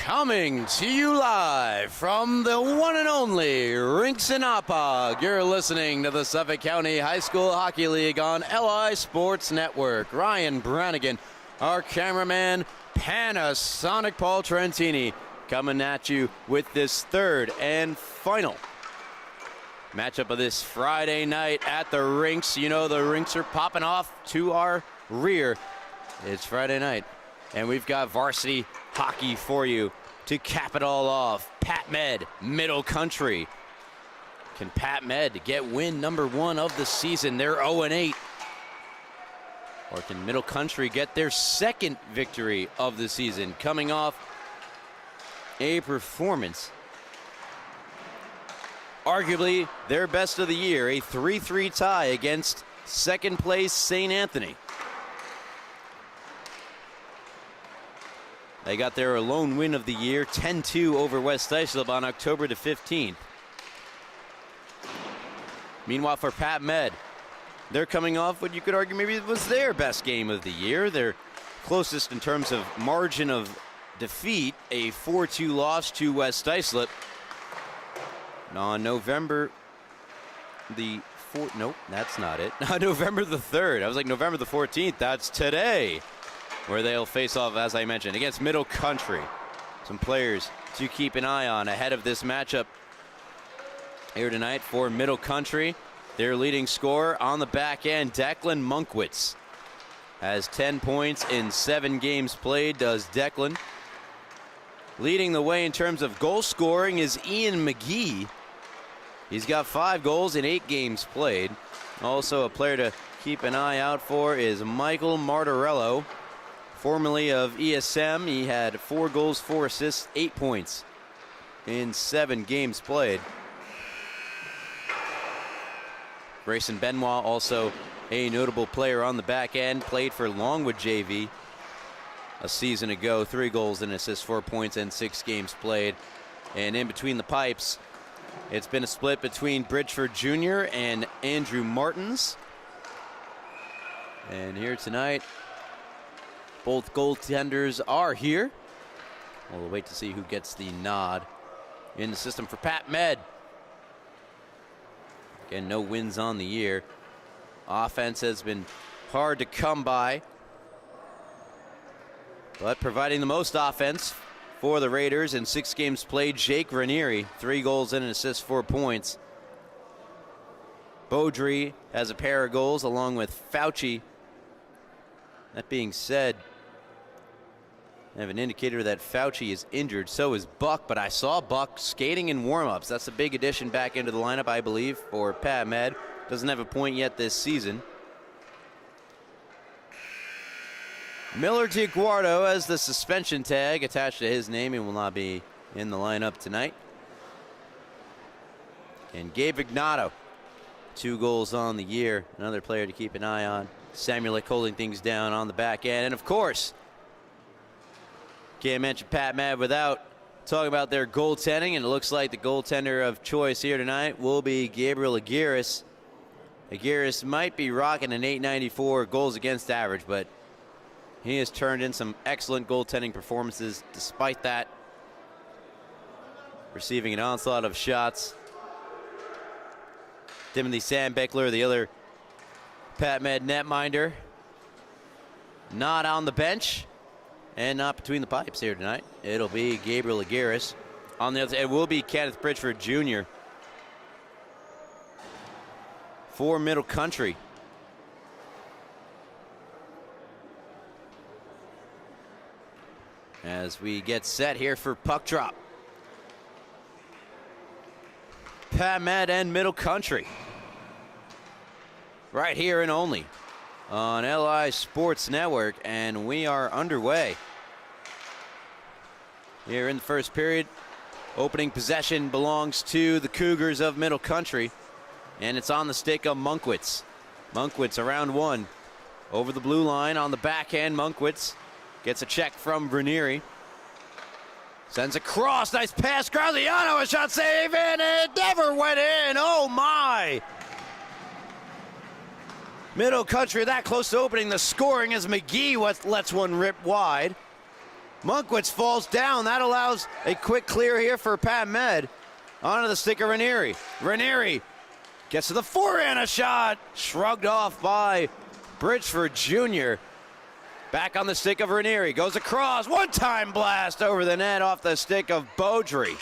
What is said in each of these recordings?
Coming to you live from the one and only rinks in Patchogue, you're listening to the Suffolk County High School Hockey League on LI Sports Network. Ryan Brannigan, our cameraman, Panasonic Paul Trentini, coming at you with this third and final matchup of this Friday night at the rinks. You know the rinks are popping off to our rear. It's Friday night, and we've got varsity hockey for you to cap it all off. Pat Med, Middle Country. Can Pat Med get win number 1 of the season? They're 0-8. Or can Middle Country get their second victory of the season, coming off a performance, arguably their best of the year, a 3-3 tie against second place St. Anthony. They got their lone win of the year, 10-2 over West Islip on October the 15th. Meanwhile, for Pat Med, they're coming off what you could argue maybe was their best game of the year. Their closest in terms of margin of defeat, a 4-2 loss to West Islip on November the 4th. Nope, that's not it. November the 3rd. I was like, November the 14th. That's today, where they'll face off, as I mentioned, against Middle Country. Some players to keep an eye on ahead of this matchup here tonight for Middle Country. Their leading scorer on the back end, Declan Monkwitz, has 10 points in 7 games played, does Declan. Leading the way in terms of goal scoring is Ian McGee. He's got 5 goals in 8 games played. Also a player to keep an eye out for is Michael Martorello, formerly of ESM. He had 4 goals, 4 assists, 8 points in 7 games played. Grayson Benoit, also a notable player on the back end, played for Longwood JV a season ago. 3 goals and assists, 4 points in 6 games played. And in between the pipes, it's been a split between Bridgeford Jr. and Andrew Martins. And here tonight, both goaltenders are here. We'll wait to see who gets the nod in the system for Pat Med. Again, no wins on the year. Offense has been hard to come by, but providing the most offense for the Raiders in 6 games played, Jake Ranieri, 3 goals and an assist, 4 points. Beaudry has a pair of goals along with Fauci. That being said, I have an indicator that Fauci is injured. So is Buck, but I saw Buck skating in warm-ups. That's a big addition back into the lineup, I believe, for Pat Med. Doesn't have a point yet this season. Miller DiGuardo has the suspension tag attached to his name and will not be in the lineup tonight. And Gabe Ignato, 2 goals on the year. Another player to keep an eye on. Samuelek holding things down on the back end. And of course, can't mention Pat Med without talking about their goaltending, and it looks like the goaltender of choice here tonight will be Gabriel Aguirres. Aguirres might be rocking an .894 goals against average, but he has turned in some excellent goaltending performances despite that. Receiving an onslaught of shots. Timothy Sandbeckler, the other Pat Med netminder, not on the bench and not between the pipes here tonight. It'll be Gabriel Aguirres. On the other side, it will be Kenneth Bridgeford Jr. for Middle Country. As we get set here for puck drop. Pat Med and Middle Country. Right here and only on LI Sports Network, and we are underway. Here in the first period, opening possession belongs to the Cougars of Middle Country, and it's on the stick of Monkwitz. Monkwitz around 1. Over the blue line on the backhand, Monkwitz gets a check from Ranieri. Sends a cross, nice pass, Graziano, a shot save, and it never went in. Oh my! Middle Country that close to opening the scoring as McGee lets one rip wide. Monkwitz falls down. That allows a quick clear here for Pat Med. Onto the stick of Ranieri. Ranieri gets to the forehand, a shot. Shrugged off by Bridgeford Jr. Back on the stick of Ranieri. Goes across. One-time blast over the net off the stick of Beaudry.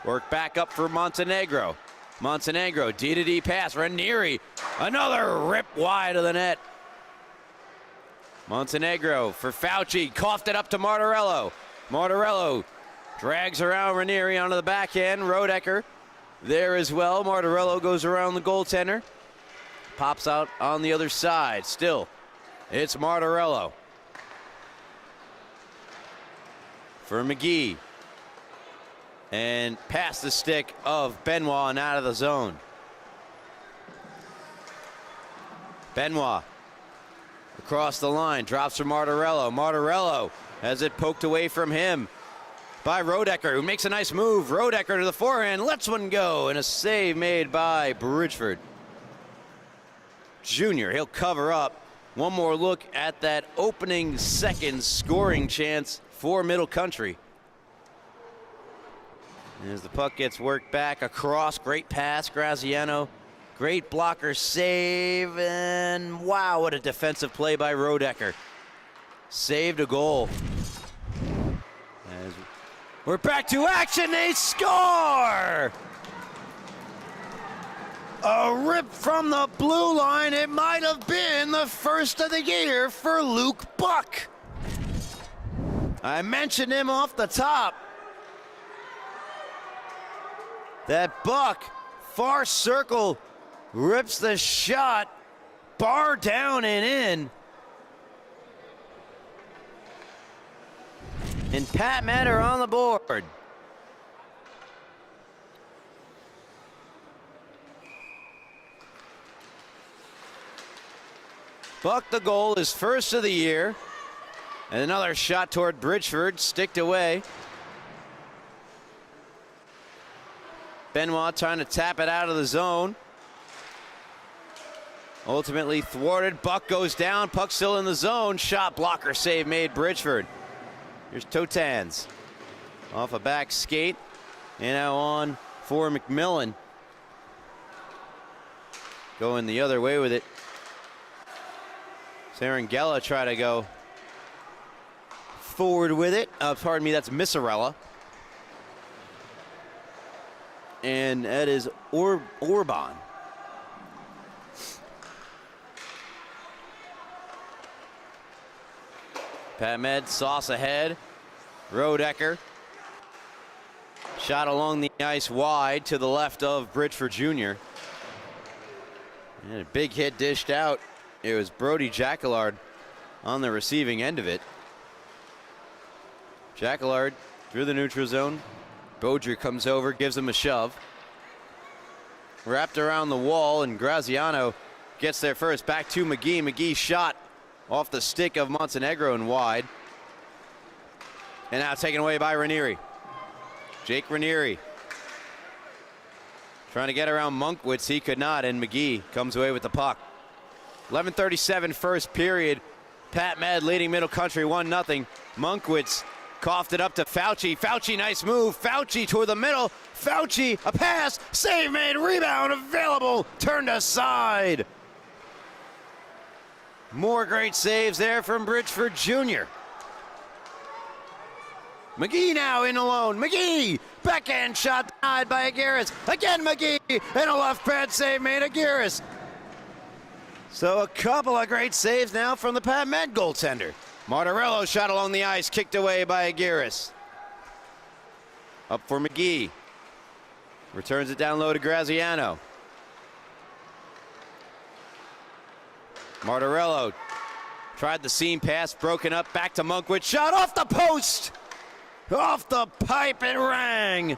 Work back up for Montenegro. Montenegro, D-to-D pass. Ranieri, another rip wide of the net. Montenegro for Fauci, coughed it up to Martorello. Martorello drags around Ranieri onto the backhand. Rodecker there as well. Martorello goes around the goaltender. Pops out on the other side. Still, it's Martorello. For McGee. And past the stick of Benoit and out of the zone. Benoit across the line, drops for Martorello. Martorello has it poked away from him by Rodecker, who makes a nice move. Rodecker to the forehand, lets one go, and a save made by Bridgeford Jr. He'll cover up. One more look at that opening second scoring chance for Middle Country. As the puck gets worked back across, great pass, Graziano. Great blocker save, and wow, what a defensive play by Rodecker. Saved a goal. As we're back to action, they score! A rip from the blue line. It might have been the first of the year for Luke Buck. I mentioned him off the top. That Buck, far circle, rips the shot, bar down and in. And Pat Med are on the board. Buck, the goal, is first of the year. And another shot toward Bridgeford, sticked away. Benoit trying to tap it out of the zone. Ultimately thwarted. Buck goes down. Puck still in the zone. Shot blocker save made Bridgeford. Here's Totans off a back skate. And now on for McMillan. Going the other way with it. Sarangella try to go forward with it. Pardon me, that's Missarella. And that is Orban. Pat Med, sauce ahead. Rodecker. Shot along the ice wide to the left of Bridgeford Jr. And a big hit dished out. It was Brody Jacquillard on the receiving end of it. Jacquillard through the neutral zone. Beaudry comes over, gives him a shove. Wrapped around the wall, and Graziano gets there first. Back to McGee. McGee shot off the stick of Montenegro and wide. And now taken away by Ranieri. Jake Ranieri trying to get around Monkwitz. He could not, and McGee comes away with the puck. 11:37 first period. Pat Med leading Middle Country 1-0. Monkwitz coughed it up to Fauci. Fauci, nice move. Fauci toward the middle. Fauci, a pass. Save made. Rebound available. Turned aside. More great saves there from Bridgeford Jr. McGee now in alone. McGee. Backhand shot denied by Aguirres. Again McGee. And a left pad save made Aguirres. So a couple of great saves now from the Pat Med goaltender. Martorello shot along the ice, kicked away by Aguirres. Up for McGee. Returns it down low to Graziano. Martorello tried the seam pass, broken up, back to Monkwitz. Shot off the post! Off the pipe, it rang!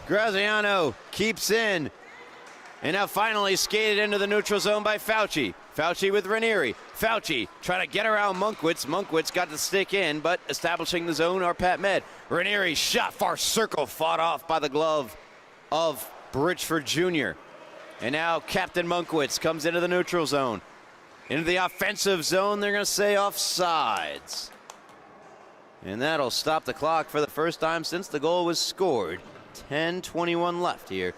Graziano keeps in. And now finally skated into the neutral zone by Fauci. Fauci with Ranieri. Fauci trying to get around Monkwitz. Monkwitz got the stick in, but establishing the zone are Pat Med. Ranieri shot far circle, fought off by the glove of Bridgeford Jr. And now Captain Monkwitz comes into the neutral zone. Into the offensive zone, they're going to say offsides. And that'll stop the clock for the first time since the goal was scored. 10:21 left here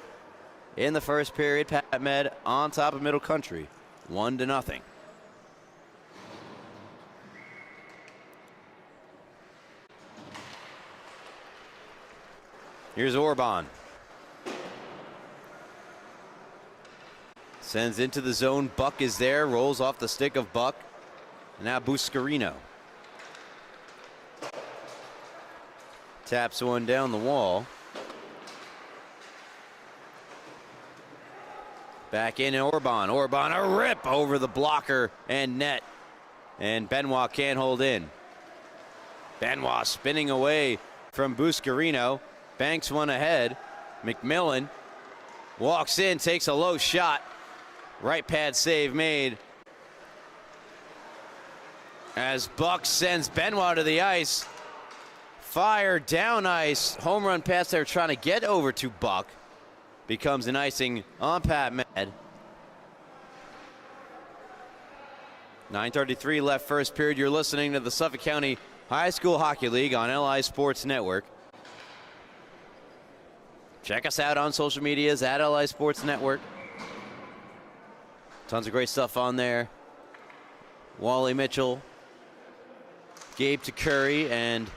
in the first period. Pat Med on top of Middle Country, 1-0. Here's Orban. Sends into the zone. Buck is there. Rolls off the stick of Buck. And now Buscarino. Taps one down the wall. Back in Orban. Orban, a rip over the blocker and net. And Benoit can't hold in. Benoit spinning away from Buscarino. Banks one ahead. McMillan walks in, takes a low shot. Right pad save made. As Buck sends Benoit to the ice. Fire down ice. Home run pass there trying to get over to Buck. Becomes an icing on Pat Med. 9:33 left first period. You're listening to the Suffolk County High School Hockey League on LI Sports Network. Check us out on social medias at LI Sports Network. Tons of great stuff on there. Wally Mitchell, Gabe Curry, and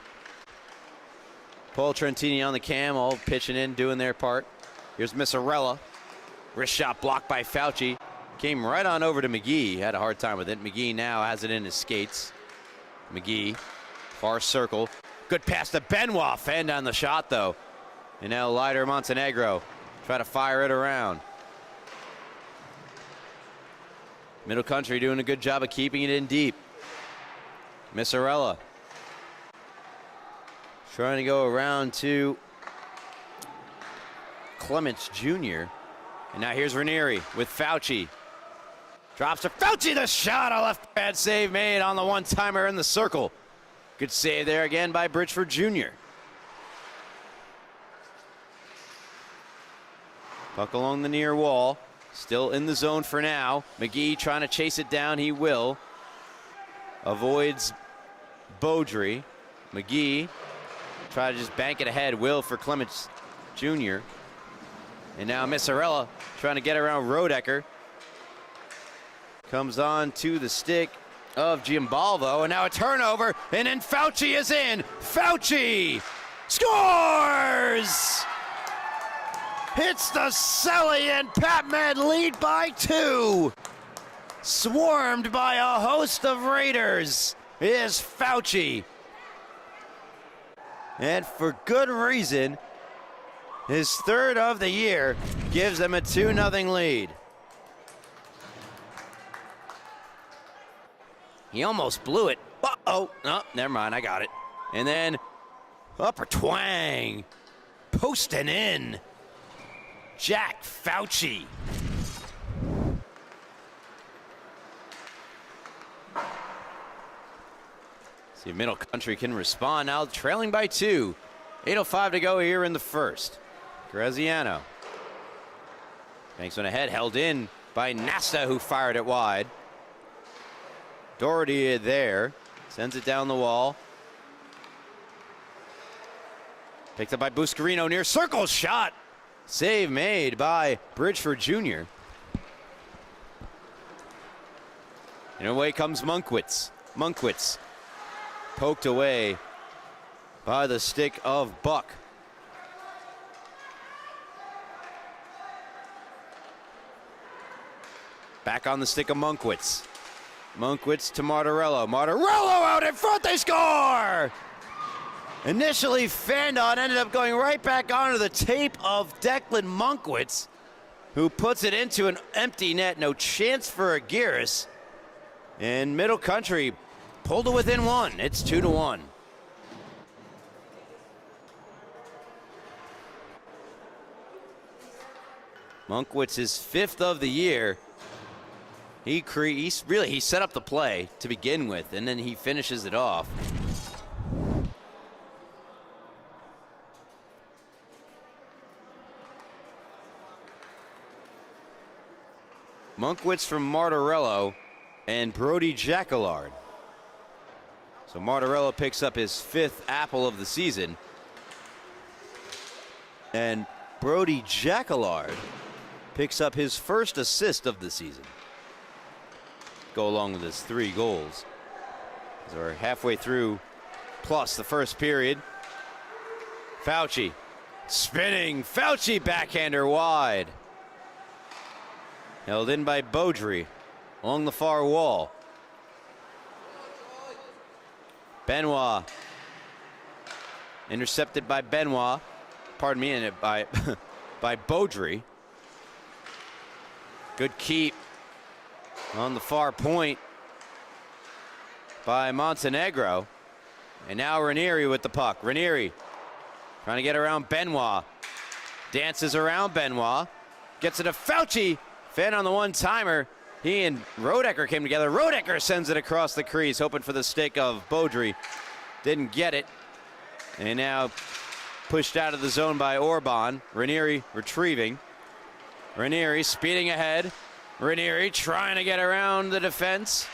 Paul Trentini on the cam, all pitching in, doing their part. Here's Missarella. Wrist shot blocked by Fauci. Came right on over to McGee. Had a hard time with it. McGee now has it in his skates. McGee, far circle. Good pass to Benoit. Fend on the shot, though. And now Leiter Montenegro try to fire it around. Middle Country doing a good job of keeping it in deep. Missarella trying to go around to Clements Jr. And now here's Ranieri with Fauci. Drops to Fauci, the shot, a left pad save made on the one-timer in the circle. Good save there again by Bridgeford Jr. Puck along the near wall. Still in the zone for now. McGee trying to chase it down. He will. Avoids Beaudry. McGee try to just bank it ahead. Will for Clements Jr. And now Missarella trying to get around Rodecker. Comes on to the stick of Giambalvo. And now a turnover. And then Fauci is in. Fauci scores! Hits the celly and Pat Med lead by 2. Swarmed by a host of Raiders is Fauci. And for good reason, his third of the year gives them a 2-0 lead. He almost blew it. Uh-oh. No, never mind. I got it. And then upper twang. Posting in. Jack Fauci. See if Middle Country can respond now, trailing by 2. 8:05 to go here in the first. Graziano. Banks one ahead, held in by Nasta, who fired it wide. Doherty there, sends it down the wall. Picked up by Buscarino, near circle shot. Save made by Bridgeford Jr. And away comes Monkwitz. Monkwitz poked away by the stick of Buck. Back on the stick of Monkwitz. Monkwitz to Martorello. Martorello out in front, they score! Initially, Fandon ended up going right back onto the tape of Declan Monkwitz, who puts it into an empty net. No chance for Aguirre. And Middle Country pulled it within 1. It's 2-1. Monkwitz is 5th of the year. He set up the play to begin with, and then he finishes it off. Monkwitz from Martorello and Brody Jacquillard. So Martorello picks up his 5th apple of the season. And Brody Jacquillard picks up his 1st assist of the season. Go along with his 3 goals. So we're halfway through plus the first period. Fauci spinning. Fauci backhander wide. Held in by Beaudry along the far wall. Benoit intercepted by Benoit. Pardon me, and by Beaudry. Good keep on the far point by Montenegro. And now Ranieri with the puck. Ranieri trying to get around Benoit. Dances around Benoit. Gets it to Fauci. Finn on the one-timer. He and Rodecker came together. Rodecker sends it across the crease, hoping for the stick of Beaudry. Didn't get it. And now pushed out of the zone by Orban. Ranieri retrieving. Ranieri speeding ahead. Ranieri trying to get around the defense.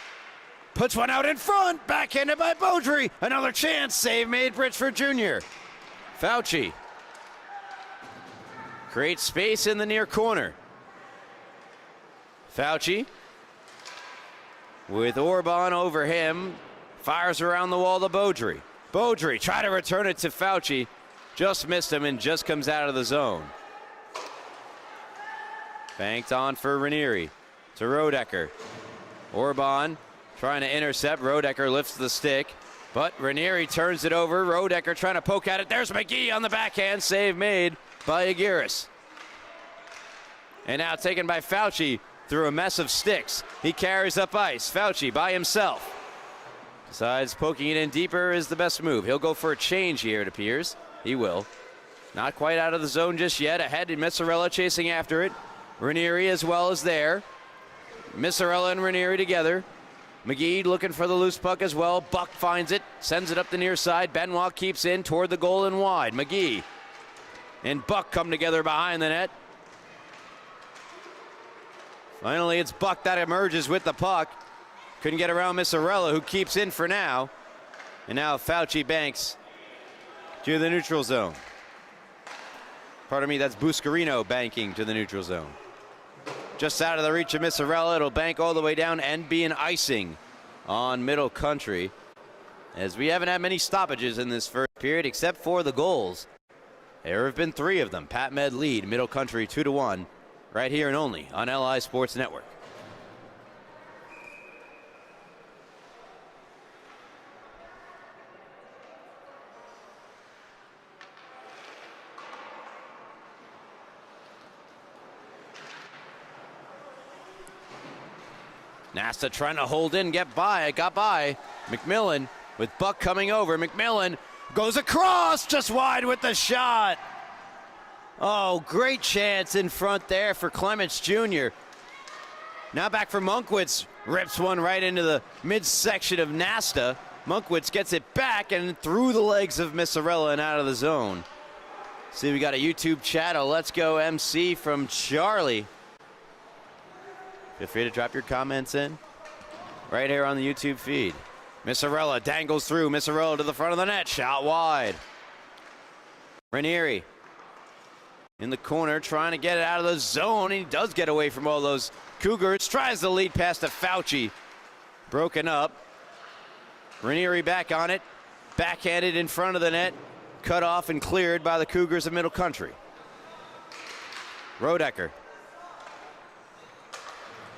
Puts one out in front. Backhanded by Beaudry. Another chance. Save made Bridgeford Jr. Fauci creates space in the near corner. Fauci with Orban over him. Fires around the wall to Beaudry. Beaudry try to return it to Fauci. Just missed him and just comes out of the zone. Banked on for Ranieri to Rodecker. Orban trying to intercept. Rodecker lifts the stick, but Ranieri turns it over. Rodecker trying to poke at it. There's McGee on the backhand. Save made by Aguirres. And now taken by Fauci through a mess of sticks. He carries up ice. Fauci by himself. Decides poking it in deeper is the best move. He'll go for a change here, it appears. He will. Not quite out of the zone just yet. Ahead, and Missarella chasing after it. Ranieri as well is there. Missarella and Ranieri together. McGee looking for the loose puck as well. Buck finds it, sends it up the near side. Benoit keeps in toward the goal and wide. McGee and Buck come together behind the net. Finally, it's Buck that emerges with the puck. Couldn't get around Missarella, who keeps in for now. And now Fauci banks to the neutral zone. Pardon me, that's Buscarino banking to the neutral zone. Just out of the reach of Missarella. It'll bank all the way down and be an icing on Middle Country, as we haven't had many stoppages in this first period except for the goals. There have been 3 of them. Pat Med lead Middle Country 2-1 right here and only on LI Sports Network. Nasta trying to hold in, get by. It got by. McMillan with Buck coming over. McMillan goes across, just wide with the shot. Oh, great chance in front there for Clements Jr. Now back for Monkwitz. Rips one right into the midsection of Nasta. Monkwitz gets it back and through the legs of Missarella and out of the zone. See, we got a YouTube chat, a Let's Go MC from Charlie. Feel free to drop your comments in right here on the YouTube feed. Missarella dangles through. Missarella to the front of the net. Shot wide. Ranieri in the corner trying to get it out of the zone. He does get away from all those Cougars. Tries the lead pass to Fauci. Broken up. Ranieri back on it. Backhanded in front of the net. Cut off and cleared by the Cougars of Middle Country. Rodecker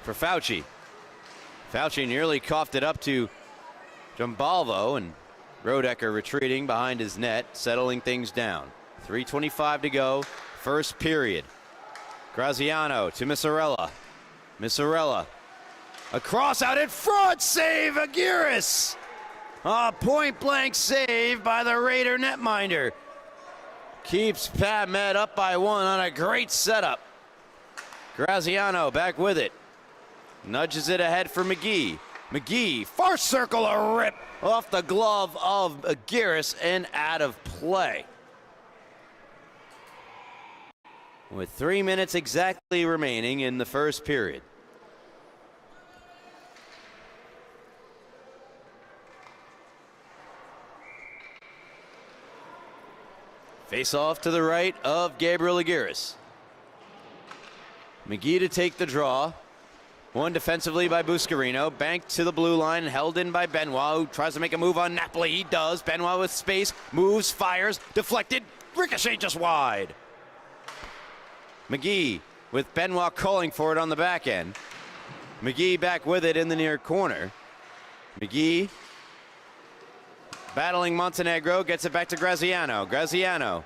for Fauci. Fauci nearly coughed it up to Giambalvo, and Rodecker retreating behind his net, settling things down. 3:25 to go, first period. Graziano to Missarella. Missarella across out in front, save Aguirres. A point-blank save by the Raider netminder. Keeps Pat Med up by 1 on a great setup. Graziano back with it. Nudges it ahead for McGee. McGee, far circle, a rip off the glove of Aguirres and out of play. With 3 minutes exactly remaining in the first period. Face off to the right of Gabriel Aguirre. McGee to take the draw. One defensively by Buscarino. Banked to the blue line, held in by Benoit, who tries to make a move on Napoli. He does. Benoit with space, moves, fires, deflected, ricochet just wide. McGee with Benoit calling for it on the back end. McGee back with it in the near corner. McGee battling Montenegro, gets it back to Graziano. Graziano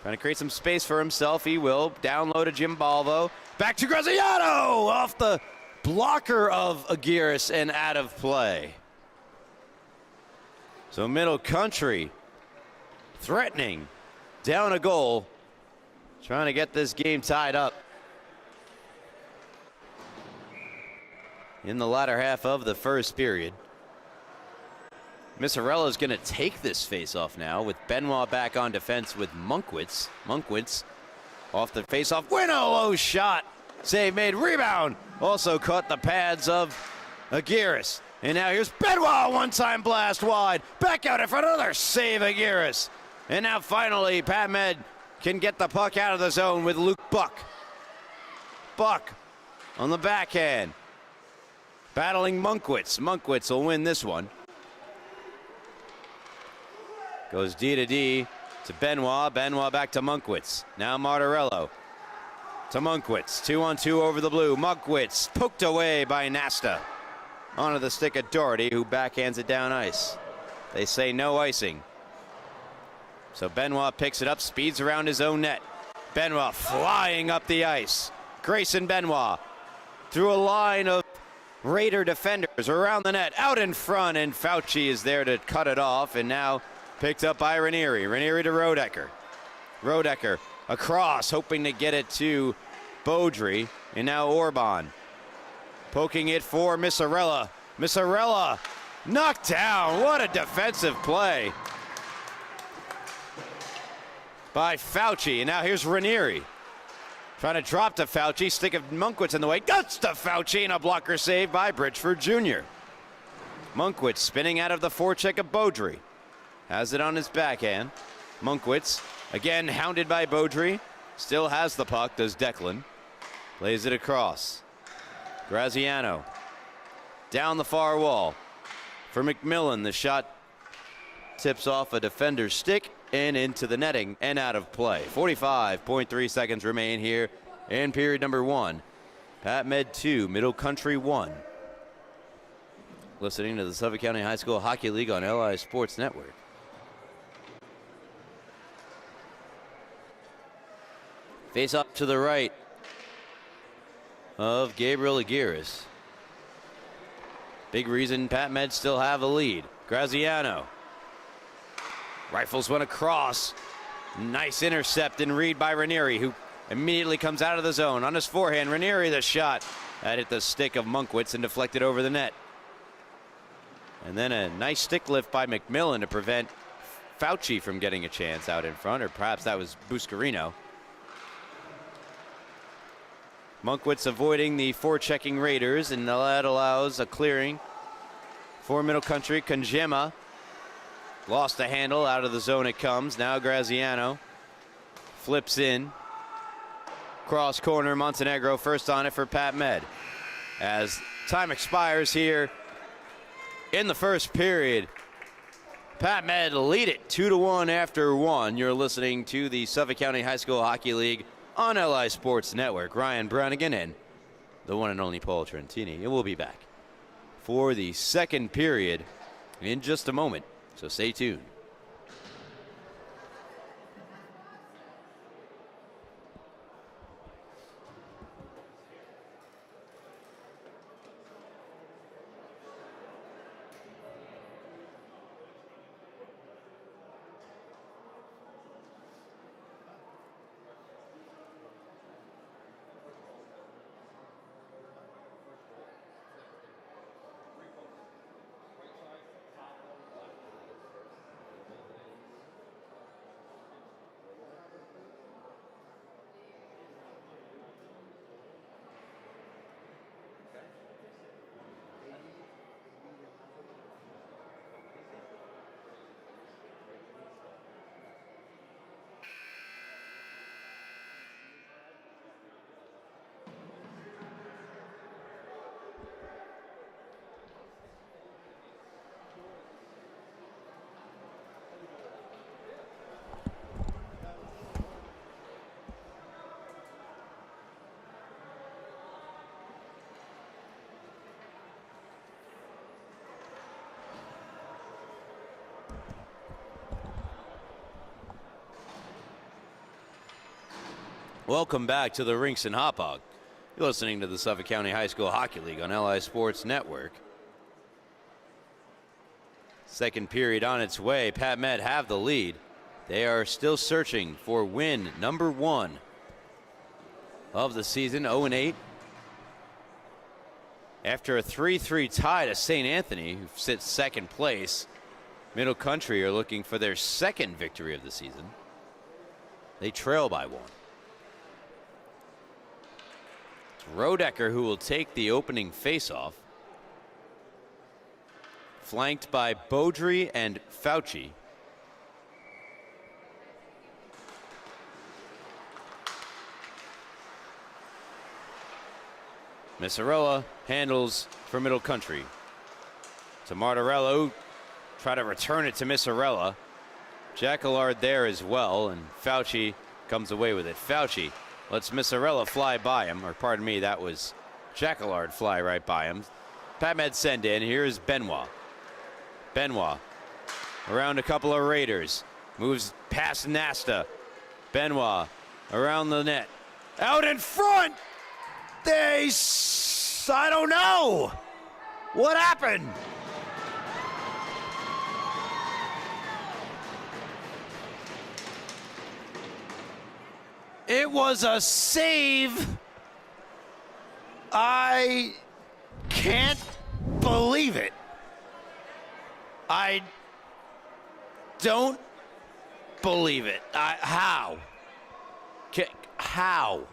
trying to create some space for himself. He will. Down low to Gimbalvo. Back to Graziano! Off the blocker of Aguirre and out of play. So Middle Country threatening down a goal, trying to get this game tied up in the latter half of the first period. Misarella is going to take this face-off now with Benoit back on defense with Monkwitz. Monkwitz off the face-off. Win a low shot. Save made. Rebound. Also caught the pads of Aguirre. And now here's Benoit. One-time blast wide. Back out in front. Another save Aguirre. And now finally Pat Med can get the puck out of the zone with Luke Buck. Buck on the backhand. Battling Monkwitz. Monkwitz will win this one. Goes D to D to Benoit. Benoit back to Monkwitz. Now Martorello to Monkwitz. 2-on-2 over the blue. Monkwitz poked away by Nasta. Onto the stick of Doherty, who backhands it down ice. They say no icing. So Benoit picks it up, speeds around his own net. Benoit flying up the ice. Grayson Benoit through a line of Raider defenders around the net. Out in front, and Fauci is there to cut it off. And now picked up by Ranieri. Ranieri to Rodecker. Rodecker across, hoping to get it to Beaudry. And now Orban poking it for Misarella. Misarella knocked down. What a defensive play by Fauci. And now here's Ranieri trying to drop to Fauci. Stick of Monkwitz in the way. Guts to Fauci, and a blocker save by Bridgeford Jr. Monkwitz spinning out of the forecheck of Beaudry. Has it on his backhand. Monkwitz, again hounded by Beaudry. Still has the puck, does Declan. Plays it across. Graziano down the far wall for McMillan. The shot tips off a defender's stick and into the netting and out of play. 45.3 seconds remain here in period number one. Pat Med 2, Middle Country 1. Listening to the Suffolk County High School Hockey League on LI Sports Network. Face up to the right of Gabriel Aguirre. Big reason Pat Med still have a lead. Graziano rifles one across. Nice intercept and read by Ranieri, who immediately comes out of the zone. On his forehand, Ranieri the shot. That hit the stick of Monkwitz and deflected over the net. And then a nice stick lift by McMillan to prevent Fauci from getting a chance out in front, or perhaps that was Buscarino. Monkwitz avoiding the forechecking Raiders, and that allows a clearing for Middle Country. Conjema lost the handle. Out of the zone it comes. Now Graziano flips in. Cross corner, Montenegro first on it for Pat Med. As time expires here in the first period, Pat Med lead it 2-1 after one. You're listening to the Suffolk County High School Hockey League on LI Sports Network. Ryan Brannigan and the one and only Paul Trentini. And we'll be back for the second period in just a moment. So stay tuned. Welcome back to the Rinks and Hop Hog. You're listening to the Suffolk County High School Hockey League on LI Sports Network. Second period on its way. Pat Med have the lead. They are still searching for win number 1 of the season, 0-8. After a 3-3 tie to St. Anthony, who sits second place, Middle Country are looking for their second victory of the season. They trail by 1. Rodecker, who will take the opening faceoff, flanked by Beaudry and Fauci. Misarella handles for Middle Country. To Martorello, try to return it to Misarella. Jacquillard there as well, and Fauci comes away with it. Fauci lets Misarella fly by him, or pardon me, that was Jacquillard fly right by him. Pat Med send in. Here's Benoit. Benoit around a couple of Raiders. Moves past Nasta. Benoit around the net. Out in front! I don't know. What happened? It was a save. I can't believe it. I don't believe it. How? How?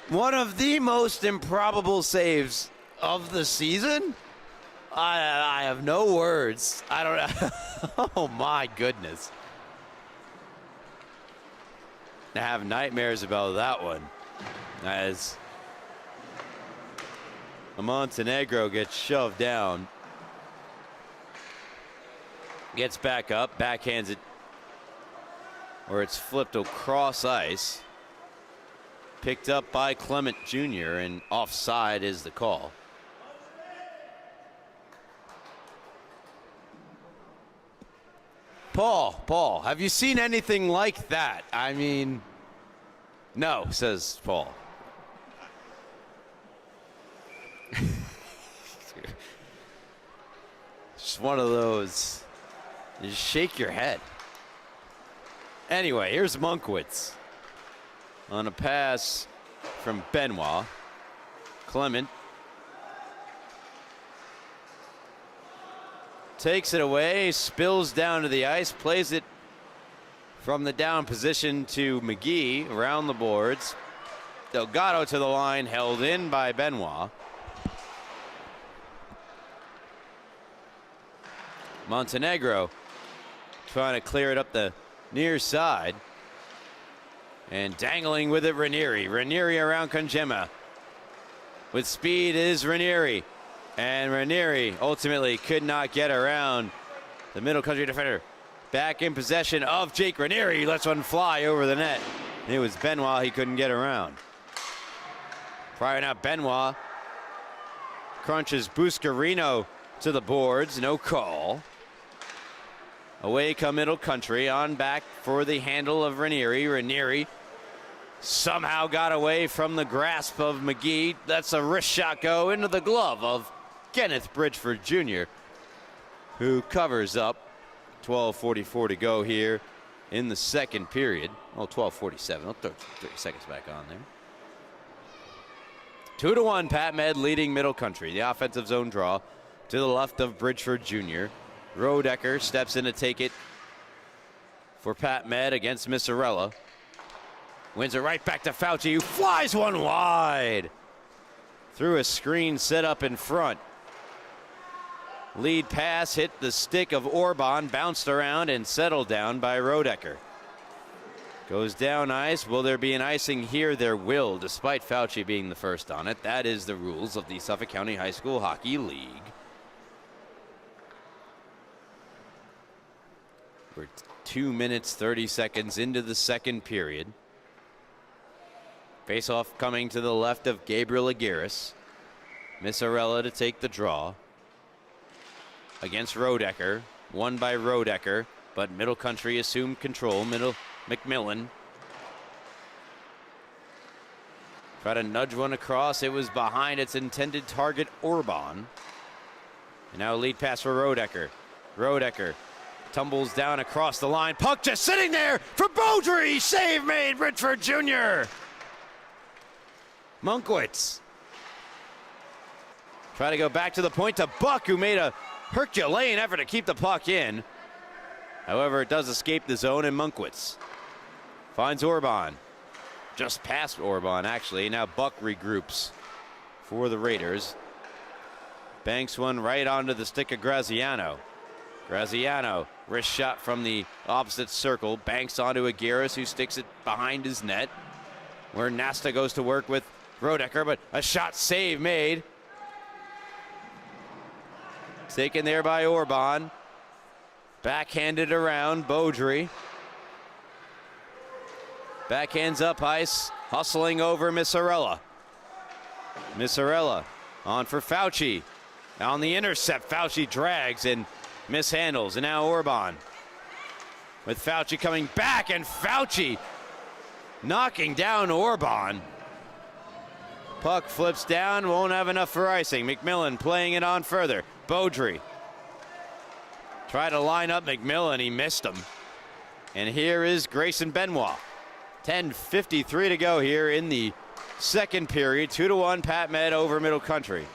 One of the most improbable saves of the season? I have no words. I don't know. Oh, my goodness. I have nightmares about that one. As Montenegro gets shoved down. Gets back up, backhands it, or it's flipped across ice. Picked up by Clement Jr., and offside is the call. Paul, have you seen anything like that? I mean, no, says Paul. Just one of those, you just shake your head. Anyway, here's Monkwitz on a pass from Benoit. Clement takes it away, spills down to the ice, plays it from the down position to McGee around the boards. Delgado to the line, held in by Benoit. Montenegro trying to clear it up the near side. And dangling with it, Ranieri. Ranieri around Congemma. With speed is Ranieri. And Ranieri ultimately could not get around the Middle Country defender. Back in possession of Jake Ranieri. He lets one fly over the net. It was Benoit he couldn't get around. Prior now, Benoit crunches Buscarino to the boards. No call. Away come Middle Country. On back for the handle of Ranieri. Ranieri somehow got away from the grasp of McGee. That's a wrist shot go into the glove of Kenneth Bridgeford Jr., who covers up. 12:44 to go here in the second period. Oh, 12:47. I'll throw 30 seconds back on there. 2-1, Pat Med leading Middle Country. The offensive zone draw to the left of Bridgeford Jr. Rodecker steps in to take it for Pat Med against Misarella. Wins it right back to Fauci, who flies one wide. Through a screen set up in front. Lead pass hit the stick of Orban, bounced around and settled down by Rodecker. Goes down ice. Will there be an icing here? There will, despite Fauci being the first on it. That is the rules of the Suffolk County High School Hockey League. We're 2 minutes, 30 seconds into the second period. Face-off coming to the left of Gabriel Aguirres. Misarella to take the draw. Against Rodecker. Won by Rodecker, but Middle Country assumed control. McMillan. Try to nudge one across. It was behind its intended target, Orban. And now a lead pass for Rodecker. Rodecker tumbles down across the line. Puck just sitting there for Beaudry. Save made, Bridgeford Jr. Munkwitz. Try to go back to the point to Buck, who made a Herculean effort to keep the puck in. However, it does escape the zone, and Munkwitz finds Orban. Just past Orban, actually. Now Buck regroups for the Raiders. Banks one right onto the stick of Graziano. Graziano, wrist shot from the opposite circle. Banks onto Aguirre, who sticks it behind his net, where Nasta goes to work with Rodecker, but a shot save made. Taken there by Orban. Backhanded around, Beaudry. Backhands up ice, hustling over Missarella. Missarella on for Fauci. On the intercept, Fauci drags and mishandles, and now Orban. With Fauci coming back, and Fauci knocking down Orban. Puck flips down, won't have enough for icing. McMillan playing it on further. Beaudry tried to line up McMillan, he missed him. And here is Grayson Benoit. 10:53 to go here in the second period. 2-1 Pat Med over Middle Country.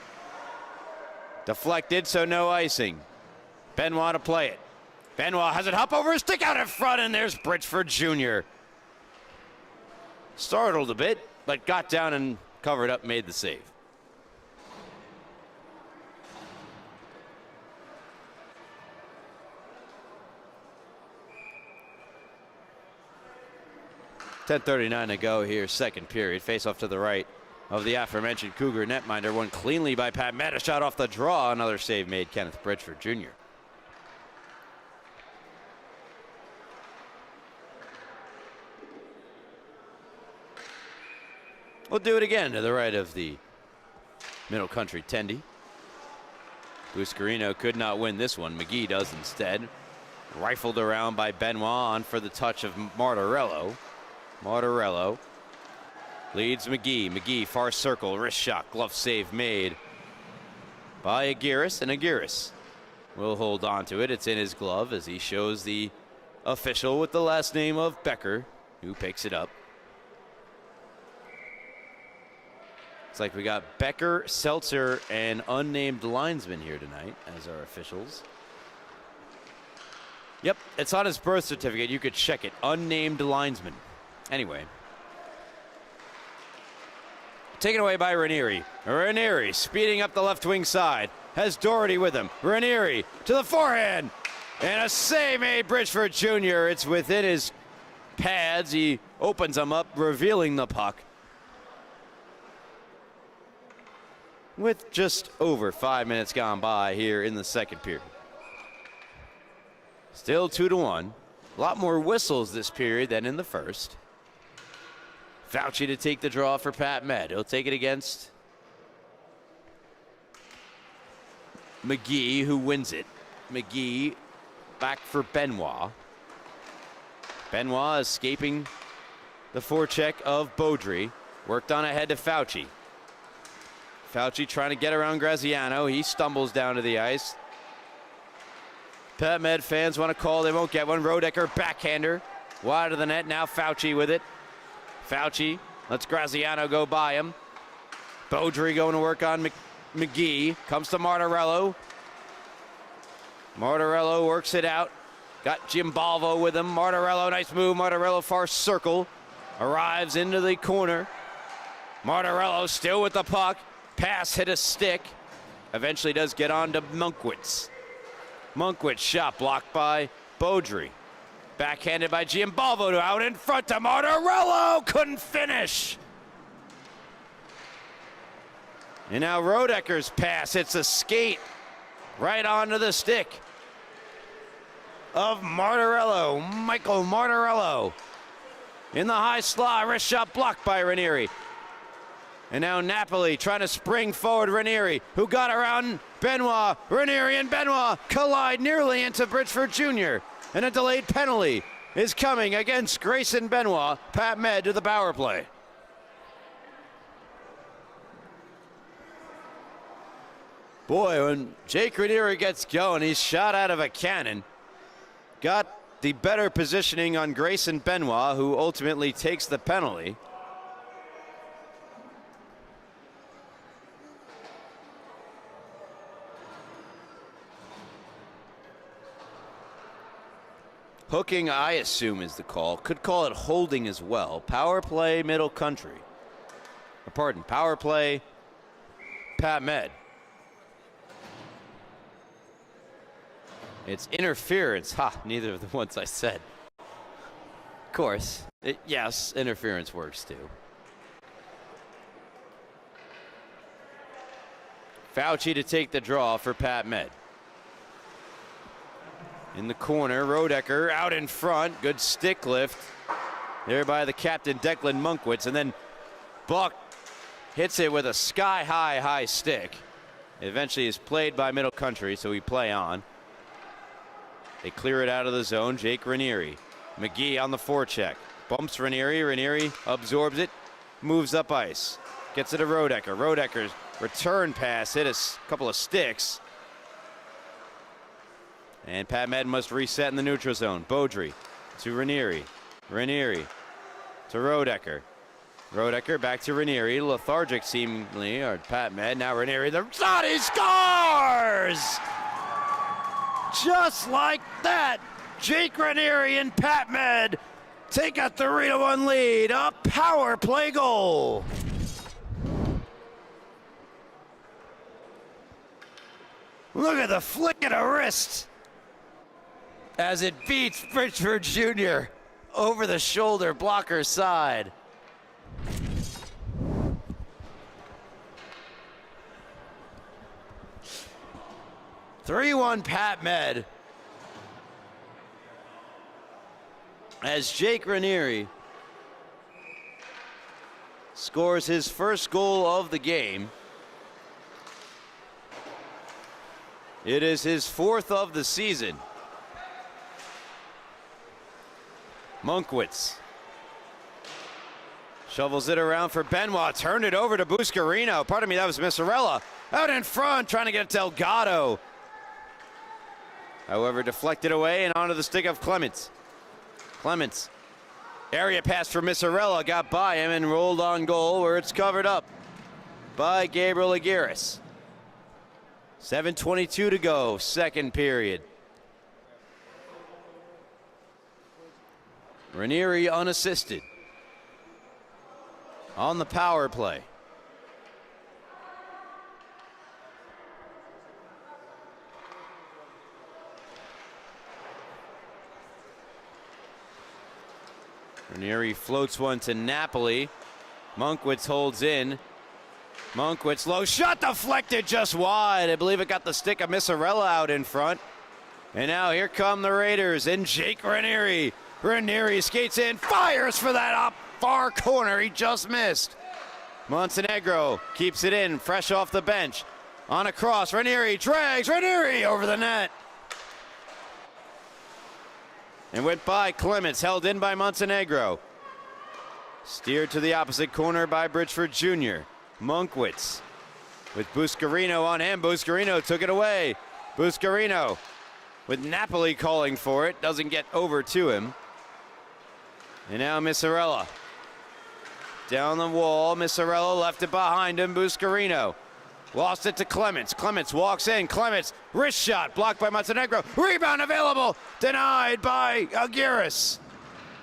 Deflected, so no icing. Benoit to play it. Benoit has it hop over his stick out in front, and there's Bridgeford Jr. Startled a bit, but got down and covered up, made the save. .10:39 to go here, second period. Face off to the right of the aforementioned Cougar netminder. One cleanly by Pat Met. A shot off the draw. Another save made, Kenneth Bridgeford Jr. We'll do it again to the right of the Middle Country Tendy. Buscarino could not win this one. McGee does instead. Rifled around by Benoit, on for the touch of Martorello. Martorello leads McGee. McGee far circle, wrist shot, glove save made by Aguirre, and Aguirre will hold on to it. It's in his glove as he shows the official with the last name of Becker, who picks it up. It's like we got Becker, Seltzer, and unnamed linesman here tonight as our officials. Yep, it's on his birth certificate. You could check it. Unnamed linesman. Anyway. Taken away by Ranieri. Ranieri speeding up the left wing side. Has Doherty with him. Ranieri to the forehand. And a save made, Bridgeford Jr. It's within his pads. He opens them up, revealing the puck. With just over 5 minutes gone by here in the second period. Still 2-1. A lot more whistles this period than in the first. Fauci to take the draw for Pat Med. He'll take it against McGee, who wins it. McGee back for Benoit. Benoit escaping the forecheck of Beaudry. Worked on ahead to Fauci. Fauci trying to get around Graziano. He stumbles down to the ice. Pat Med fans want to call. They won't get one. Rodecker backhander. Wide of the net. Now Fauci with it. Fauci lets Graziano go by him. Beaudry going to work on McGee. Comes to Martorello. Martorello works it out. Got Gimbalvo with him. Martorello, nice move. Martorello far circle. Arrives into the corner. Martorello still with the puck. Pass hit a stick. Eventually does get on to Munkwitz. Munkwitz shot blocked by Beaudry. Backhanded by Giambalvo out in front to Martorello. Couldn't finish. And now Rodecker's pass hits a skate right onto the stick of Martorello. Michael Martorello in the high slot. Wrist shot blocked by Ranieri. And now Napoli trying to spring forward. Ranieri, who got around Benoit. Ranieri and Benoit collide nearly into Bridgeford Jr. And a delayed penalty is coming against Grayson Benoit. Pat Med to the power play. Boy, when Jake Ranieri gets going, he's shot out of a cannon. Got the better positioning on Grayson Benoit, who ultimately takes the penalty. Hooking, I assume, is the call. Could call it holding as well. Power play, Middle Country. Or pardon, power play, Pat Med. It's interference. Ha, neither of the ones I said. Of course, yes, interference works too. Fauci to take the draw for Pat Med. In the corner, Rodecker out in front. Good stick lift there by the captain, Declan Monkwitz. And then Buck hits it with a sky-high stick. It eventually is played by Middle Country, so we play on. They clear it out of the zone. Jake Ranieri. McGee on the forecheck. Bumps Ranieri. Ranieri absorbs it. Moves up ice. Gets it to Rodecker. Rodecker's return pass hit a couple of sticks. And Pat Med must reset in the neutral zone. Beaudry to Ranieri. Ranieri to Rodecker. Rodecker back to Ranieri. Lethargic seemingly, or Pat Med. Now Ranieri. The shot, he scores! Just like that, Jake Ranieri and Pat Med take a 3-1 lead. A power play goal. Look at the flick of the wrist as it beats Bridgeford Jr. over the shoulder blocker side. (3-1) Pat Med as Jake Ranieri scores his first goal of the game. It is his 4th of the season. Monkwitz shovels it around for Benoit. Turned it over to Buscarino. Pardon me, that was Misarella. Out in front, trying to get it to Delgado. However, deflected away and onto the stick of Clements. Clements. Area pass for Misarella. Got by him and rolled on goal where it's covered up by Gabriel Aguirre. 7:22 to go, second period. Ranieri unassisted on the power play. Ranieri floats one to Napoli. Monkwitz holds in. Monkwitz low shot deflected just wide. I believe it got the stick of Misarella out in front. And now here come the Raiders and Jake Ranieri. Ranieri skates in, fires for that up far corner. He just missed. Montenegro keeps it in, fresh off the bench. On a cross, Ranieri drags Ranieri over the net. And went by Clements, held in by Montenegro. Steered to the opposite corner by Bridgeford Jr. Monkwitz with Buscarino on him. Buscarino took it away. Buscarino with Napoli calling for it. Doesn't get over to him. And now Misarella. Down the wall, Misarella left it behind him. Buscarino lost it to Clements. Clements walks in. Clements, wrist shot, blocked by Montenegro. Rebound available, denied by Aguirre.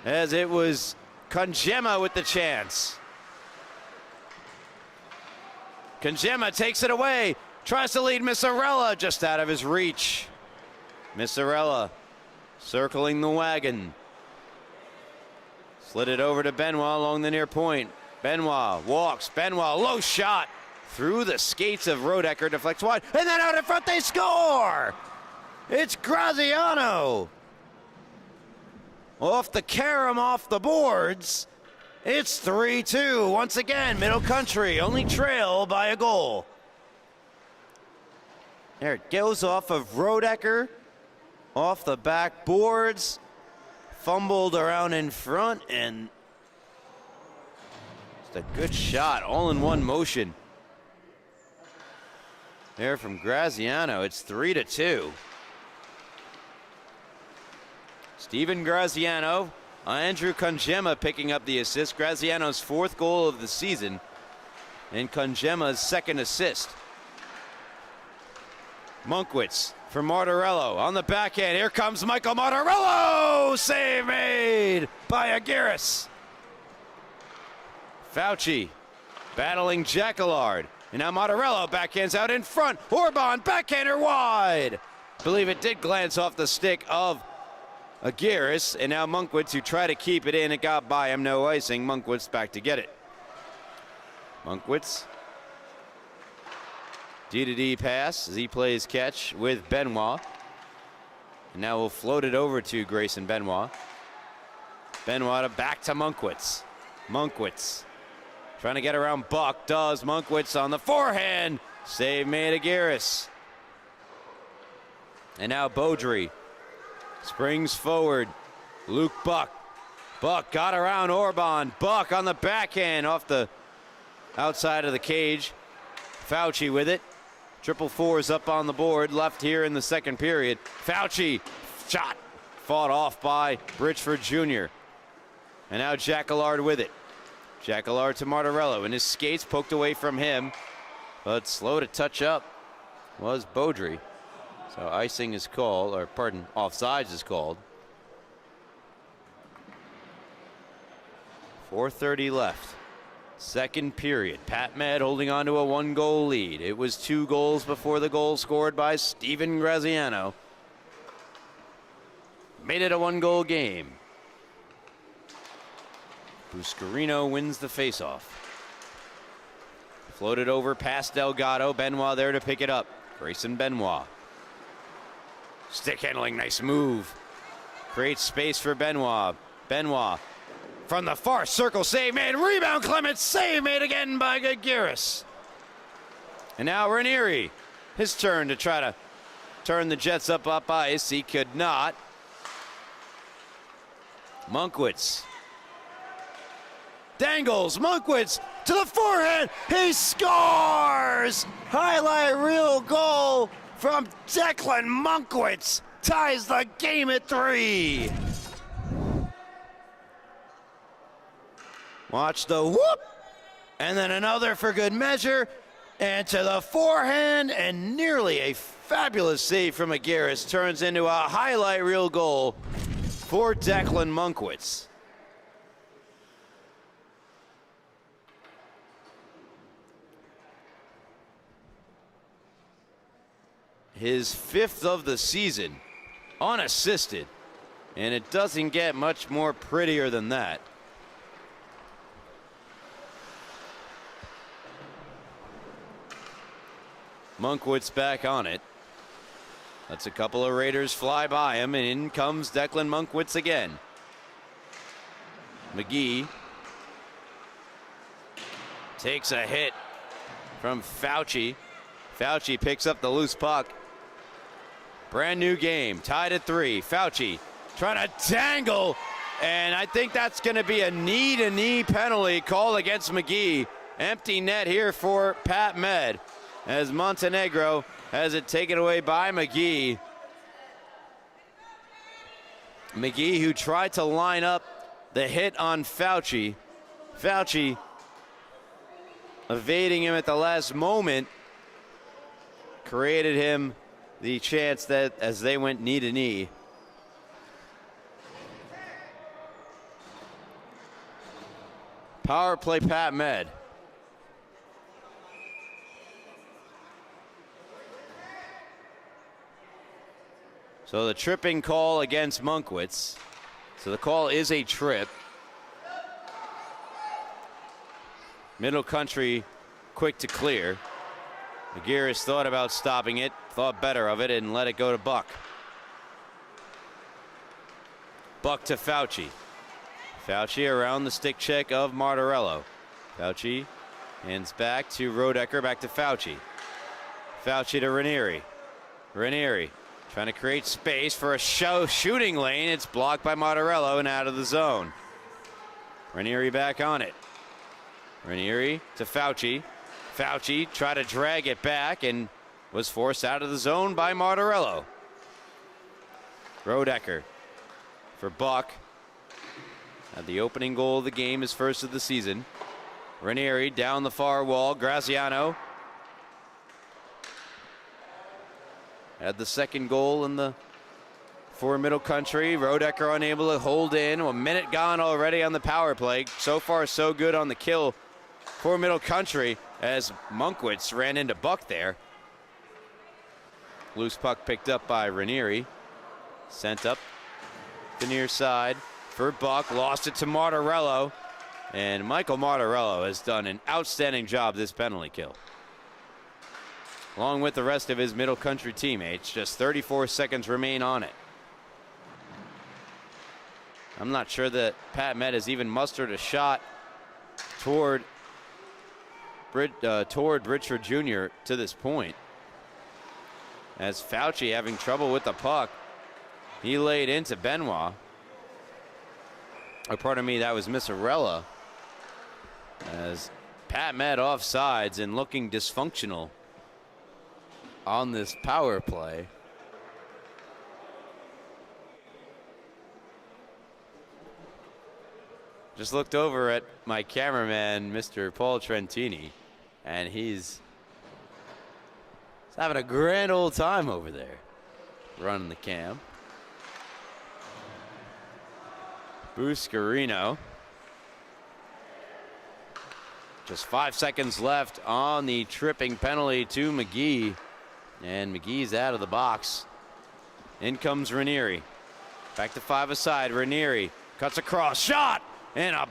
As it was Congema with the chance. Congema takes it away, tries to lead Misarella, just out of his reach. Misarella circling the wagon. Slid it over to Benoit along the near point. Benoit walks. Benoit, low shot through the skates of Rodecker, deflects wide, and then out in front they score! It's Graziano. Off the carom, off the boards. It's 3-2. Once again, Middle Country only trail by a goal. There it goes off of Rodecker, off the back boards. fumbled around in front, and just a good shot, all in one motion. There from Graziano, it's 3-2. Steven Graziano, Andrew Kongema picking up the assist. Graziano's 4th goal of the season, and Kongema's 2nd assist. Monkwitz for Martorello on the backhand. Here comes Michael Martorello! Save made by Aguirre. Fauci battling Jacquillard. And now Martorello backhands out in front. Orban backhander wide. I believe it did glance off the stick of Aguirre. And now Monkwitz, who tried to keep it in, it got by him. No icing. Monkwitz back to get it. Monkwitz. D-to-D pass as he plays catch with Benoit. And now we'll float it over to Grayson Benoit. Benoit back to Monkwitz. Monkwitz trying to get around Buck. Does. Monkwitz on the forehand. Save made Aguirre. And now Beaudry springs forward. Luke Buck. Buck got around Orban. Buck on the backhand off the outside of the cage. Fauci with it. 444's up on the board, left here in the 2nd period. Fauci, shot, fought off by Bridgeford Jr. And now Jacquillard with it. Jacquillard to Martorello, and his skates poked away from him, but slow to touch up was Beaudry. So icing is called, or pardon, offsides is called. 4:30 left. 2nd period. Pat Med holding on to a 1-goal lead. It was 2 goals before the goal scored by Steven Graziano. Made it a 1-goal game. Buscarino wins the faceoff. Floated over past Delgado. Benoit there to pick it up. Grayson Benoit. Stick handling, nice move. Creates space for Benoit. Benoit from the far circle, save made, rebound Clements, save made again by Aguirre. And now Ranieri, his turn to try to turn the Jets up ice. He could not. Monkwitz dangles, Monkwitz to the forehand, he scores! Highlight reel goal from Declan Monkwitz, ties the game at 3. Watch the whoop, and then another for good measure, and to the forehand, and nearly a fabulous save from Aguirre turns into a highlight reel goal for Declan Monkwitz. His 5th of the season, unassisted, and it doesn't get much more prettier than that. Monkwitz back on it. Lets a couple of Raiders fly by him, and in comes Declan Monkwitz again. McGee takes a hit from Fauci. Fauci picks up the loose puck. Brand new game, tied at 3. Fauci trying to tangle, and I think that's going to be a knee-to-knee penalty called against McGee. Empty net here for Pat Med, as Montenegro has it taken away by McGee. McGee, who tried to line up the hit on Fauci. Fauci evading him at the last moment, created him the chance that as they went knee to knee. Power play Pat Med. So the tripping call against Monkwitz. So the call is a trip. Middle Country quick to clear. Aguirre thought about stopping it, thought better of it, and let it go to Buck. Buck to Fauci. Fauci around the stick check of Martorello. Fauci hands back to Rodecker, back to Fauci. Fauci to Ranieri. Ranieri Trying to create space for a shooting lane. It's blocked by Martorello and out of the zone. Ranieri back on it. Ranieri to Fauci. Fauci tried to drag it back and was forced out of the zone by Martorello. Rodecker for Buck. Had the opening goal of the game, his first of the season. Ranieri down the far wall. Graziano had the second goal for Middle Country. Rodecker unable to hold in. A minute gone already on the power play. So far, so good on the kill for Middle Country as Monkwitz ran into Buck there. Loose puck picked up by Ranieri. Sent up the near side for Buck. Lost it to Martorello. And Michael Martorello has done an outstanding job this penalty kill, along with the rest of his Middle Country teammates. Just 34 seconds remain on it. I'm not sure that Pat Med has even mustered a shot toward Richard Jr. to this point. As Fauci having trouble with the puck. He laid into Benoit. Or pardon me, that was Missarella. As Pat Med offsides and looking dysfunctional on this power play. Just looked over at my cameraman, Mr. Paul Trentini, and he's having a grand old time over there, running the cam. Buscarino. Just 5 seconds left on the tripping penalty to McGee. And McGee's out of the box. In comes Ranieri. Back to five aside. Ranieri cuts across. Shot! And a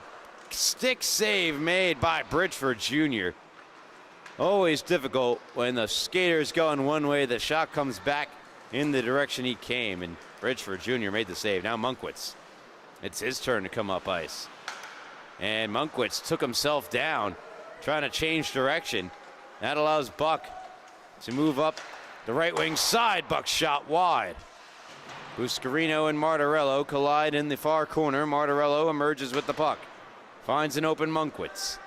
stick save made by Bridgeford Jr. Always difficult when the skater's going one way. The shot comes back in the direction he came. And Bridgeford Jr. made the save. Now Monkwitz. It's his turn to come up ice. And Monkwitz took himself down, trying to change direction. That allows Buck to move up the right wing side. Buck shot wide. Buscarino and Martorello collide in the far corner. Martorello emerges with the puck. Finds an open Monkwitz.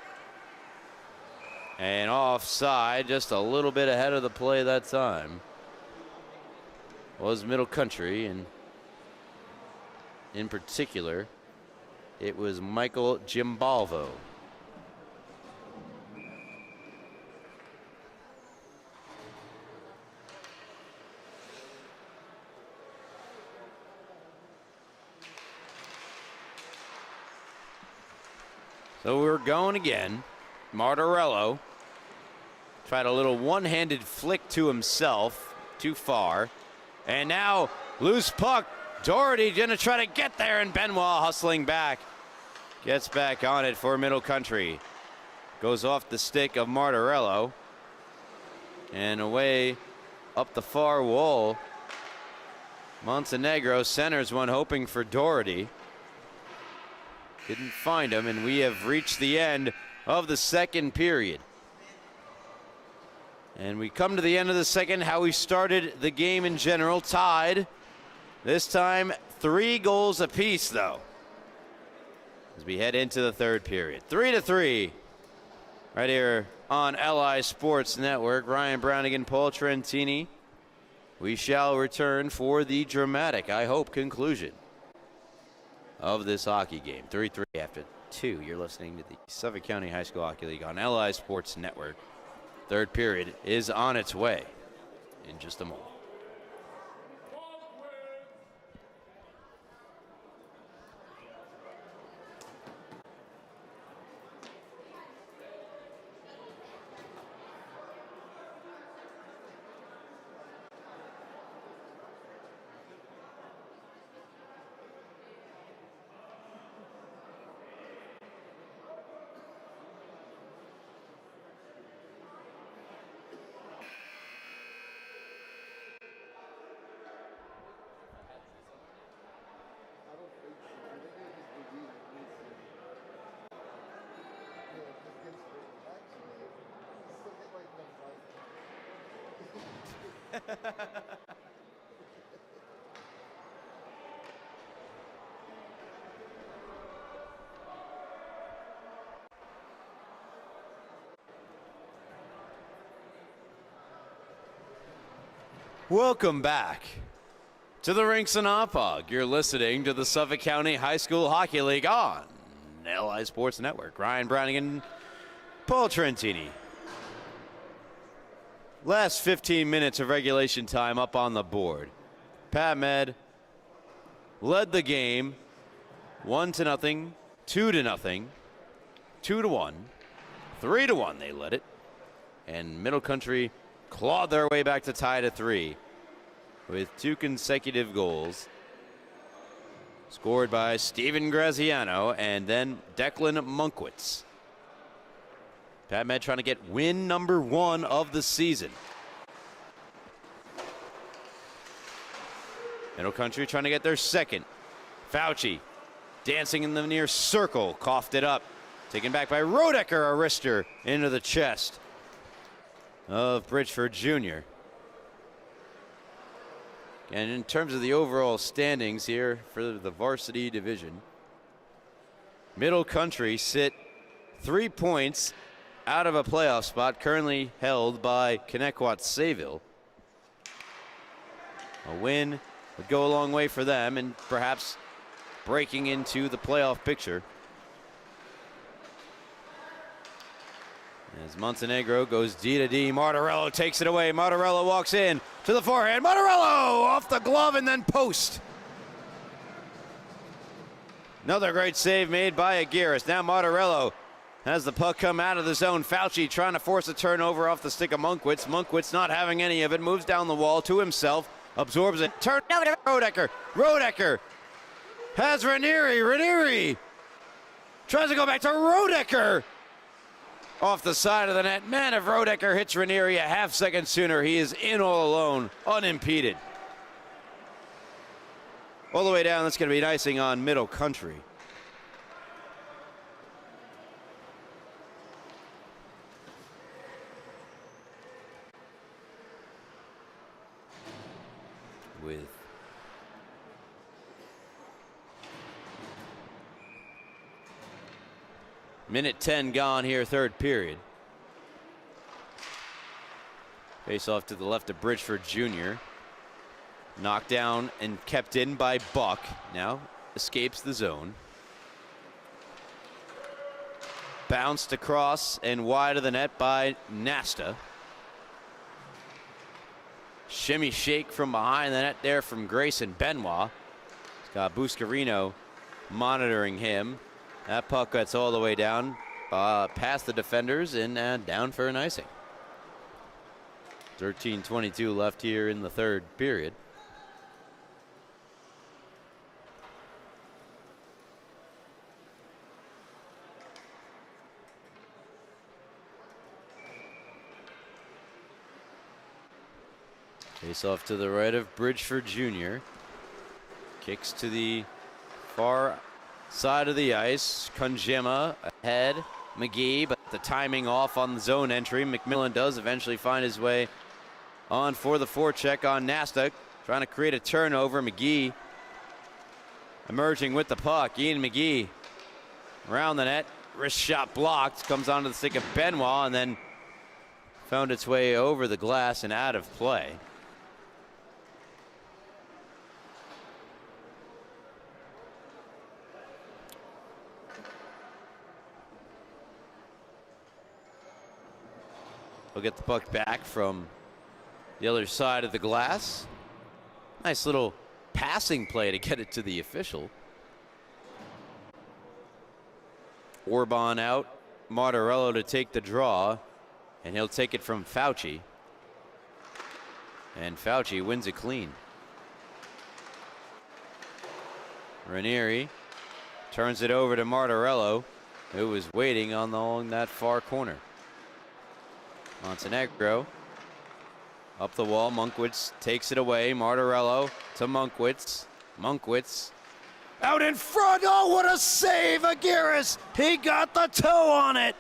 And offside, just a little bit ahead of the play that time, was Middle Country, and in particular, it was Michael Gimbalvo. So we're going again. Martorello tried a little one-handed flick to himself, too far. And now loose puck. Doherty gonna try to get there, and Benoit hustling back. Gets back on it for Middle Country. Goes off the stick of Martorello. And away up the far wall. Montenegro centers one, hoping for Doherty. Didn't find him, and we have reached the end of the second period. And we come to the end of the second, how we started the game in general, tied. This time, 3 goals apiece, though, as we head into the third period. 3-3, right here on LI Sports Network. Ryan Brownigan, Paul Trentini. We shall return for the dramatic, I hope, conclusion of this hockey game. 3-3 after 2. You're listening to the Suffolk County High School Hockey League on LI Sports Network. Third period is on its way in just a moment. Welcome back to the rinks in Patchogue. You're listening to the Suffolk County High School Hockey League on LI Sports Network. Ryan Browning and Paul Trentini. Last 15 minutes of regulation time up on the board. Pat Med led the game 1-0, 2-0, 2-1, 3-1 they led it. And Middle Country clawed their way back to tie to 3 with 2 consecutive goals scored by Steven Graziano and then Declan Munkwitz. Pat Med trying to get win number 1 of the season. Middle Country trying to get their second. Fauci dancing in the near circle, coughed it up. Taken back by Rodecker, a wrister into the chest of Bridgeford Jr. And in terms of the overall standings here for the varsity division, Middle Country sit 3 points out of a playoff spot currently held by Connecticut Sayville. A win would go a long way for them and perhaps breaking into the playoff picture. As Montenegro goes D to D, Martorello takes it away. Martorello walks in to the forehand. Martorello off the glove and then post. Another great save made by Aguirre. Now Martorello has the puck come out of the zone. Fauci trying to force a turnover off the stick of Munkwitz. Munkwitz not having any of it. Moves down the wall to himself. Absorbs it. Turn over to Rodecker. Rodecker has Ranieri. Ranieri tries to go back to Rodecker. Off the side of the net. Man, if Rodecker hits Ranieri a half second sooner, he is in all alone, unimpeded. All the way down, that's going to be an icing on Middle Country. With minute 10 gone here, third period. Face off to the left of Bridgeford Jr. Knocked down and kept in by Buck. Now escapes the zone. Bounced across and wide of the net by Nasta. Shimmy shake from behind the net there from Grayson Benoit. He's got Buscarino monitoring him. That puck gets all the way down, past the defenders and down for an icing. 13:22 left here in the third period. Face off to the right of Bridgeford Jr. Kicks to the far side of the ice. Kunjima ahead. McGee, but the timing off on the zone entry. McMillan does eventually find his way on for the forecheck on Nasta. Trying to create a turnover. McGee emerging with the puck. Ian McGee around the net. Wrist shot blocked. Comes onto the stick of Benoit and then found its way over the glass and out of play. We'll get the puck back from the other side of the glass. Nice little passing play to get it to the official. Orban out. Martorello to take the draw. And he'll take it from Fauci. And Fauci wins it clean. Ranieri turns it over to Martorello, who was waiting along that far corner. Montenegro up the wall. Munkwitz takes it away. Martorello to Munkwitz. Munkwitz out in front. Oh, what a save, Aguirre. He got the toe on it.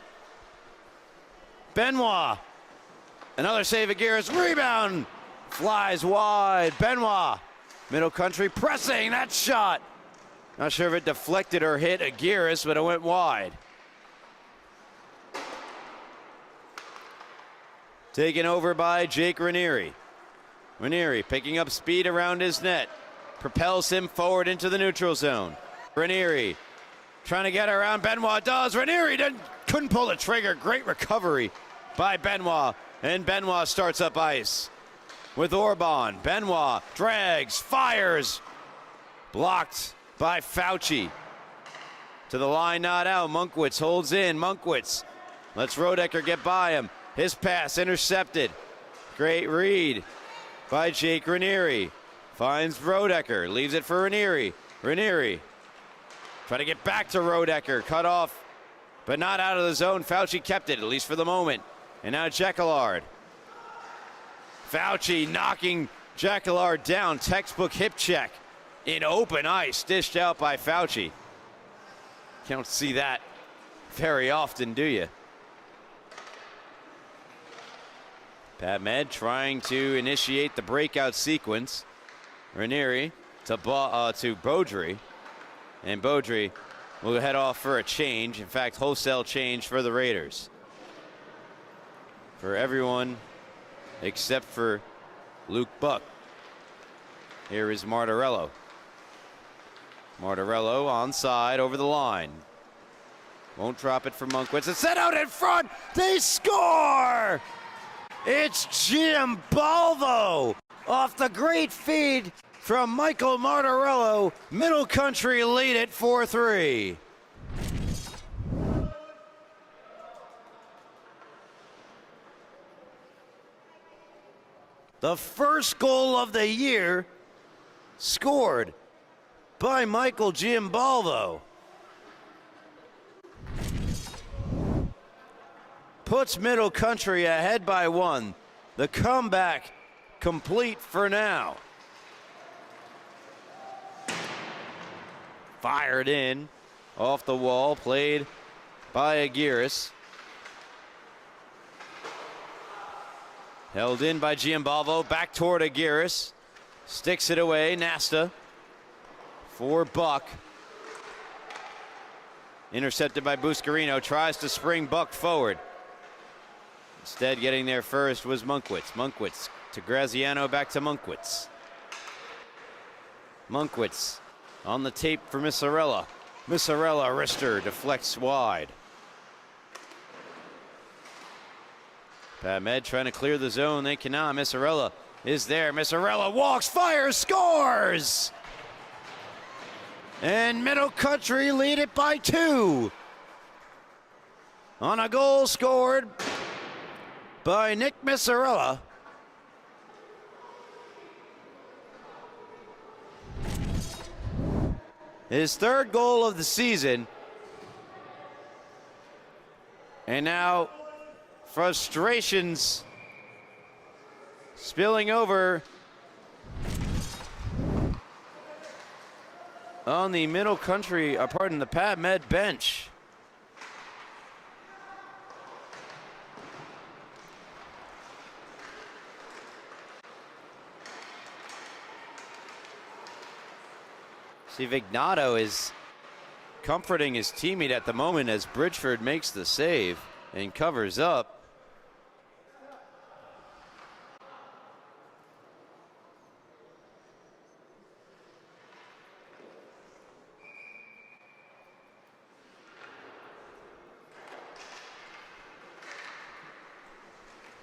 Benoit. Another save, Aguirre. Rebound. Flies wide. Benoit. Middle Country pressing that shot. Not sure if it deflected or hit Aguirre, but it went wide. Taken over by Jake Ranieri. Ranieri picking up speed around his net. Propels him forward into the neutral zone. Ranieri trying to get around Benoit. Does. Ranieri couldn't pull the trigger. Great recovery by Benoit. And Benoit starts up ice with Orban. Benoit drags, fires. Blocked by Fauci. To the line, not out. Munkwitz holds in. Munkwitz lets Rodecker get by him. His pass intercepted. Great read by Jake Ranieri. Finds Rodecker. Leaves it for Ranieri. Ranieri trying to get back to Rodecker. Cut off, but not out of the zone. Fauci kept it, at least for the moment. And now Jacquillard. Fauci knocking Jacquillard down. Textbook hip check in open ice. Dished out by Fauci. You don't see that very often, do you? Pat Med trying to initiate the breakout sequence. Ranieri to Beaudry. And Beaudry will head off for a change. In fact, wholesale change for the Raiders. For everyone except for Luke Buck. Here is Martorello. Martorello onside over the line. Won't drop it for Munkwitz. It's set out in front. They score! It's Giambalvo off the great feed from Michael Martorello. Middle Country lead it 4-3. The first goal of the year scored by Michael Giambalvo. Puts Middle Country ahead by 1. The comeback complete for now. Fired in, off the wall, played by Aguirre. Held in by Giambalvo, back toward Aguirre. Sticks it away, Nasta. For Buck. Intercepted by Buscarino, tries to spring Buck forward. Instead, getting there first was Munkwitz. Munkwitz to Graziano, back to Munkwitz. Munkwitz on the tape for Missarella. Missarella, wrister, deflects wide. Pat Med trying to clear the zone. They cannot. Missarella is there. Missarella walks, fires, scores! And Middle Country lead it by 2. On a goal scored by Nick Missarella. His 3rd goal of the season. And now frustrations spilling over on the Middle Country, the Pat Med bench. See, Vignato is comforting his teammate at the moment as Bridgeford makes the save and covers up.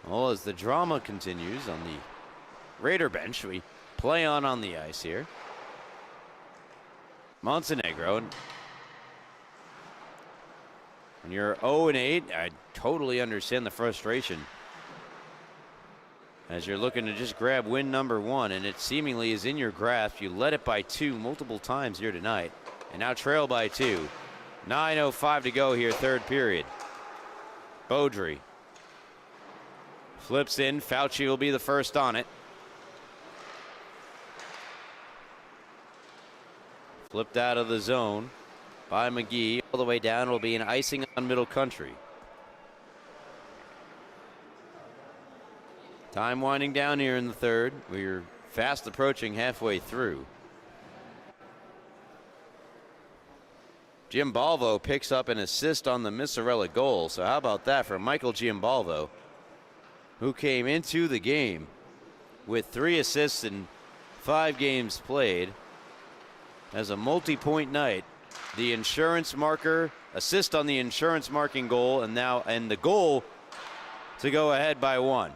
Well, as the drama continues on the Raider bench, we play on the ice here. Montenegro. When you're 0-8, I totally understand the frustration as you're looking to just grab win number 1, and it seemingly is in your grasp. You led it by 2 multiple times here tonight, and now trail by 2. 9:05 to go here, 3rd period. Beaudry flips in. Fauci will be the first on it. Flipped out of the zone by McGee. All the way down will be an icing on Middle Country. Time winding down here in the 3rd. We're fast approaching halfway through. Giambalvo picks up an assist on the Missarella goal. So how about that for Michael Giambalvo, who came into the game with 3 assists in 5 games played. Has a multi-point night. The insurance marker, assist on the insurance marking goal, and the goal to go ahead by 1.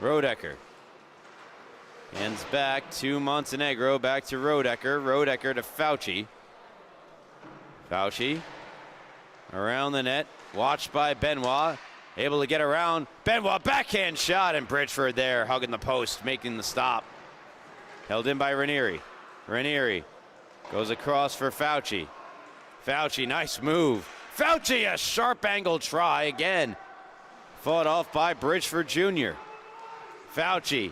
Rodecker hands back to Montenegro, back to Rodecker. Rodecker to Fauci. Fauci around the net, watched by Benoit, able to get around. Benoit backhand shot, and Bridgeford there hugging the post, making the stop. Held in by Ranieri. Ranieri goes across for Fauci. Fauci, nice move. Fauci, a sharp angle try again. Fought off by Bridgeford Jr. Fauci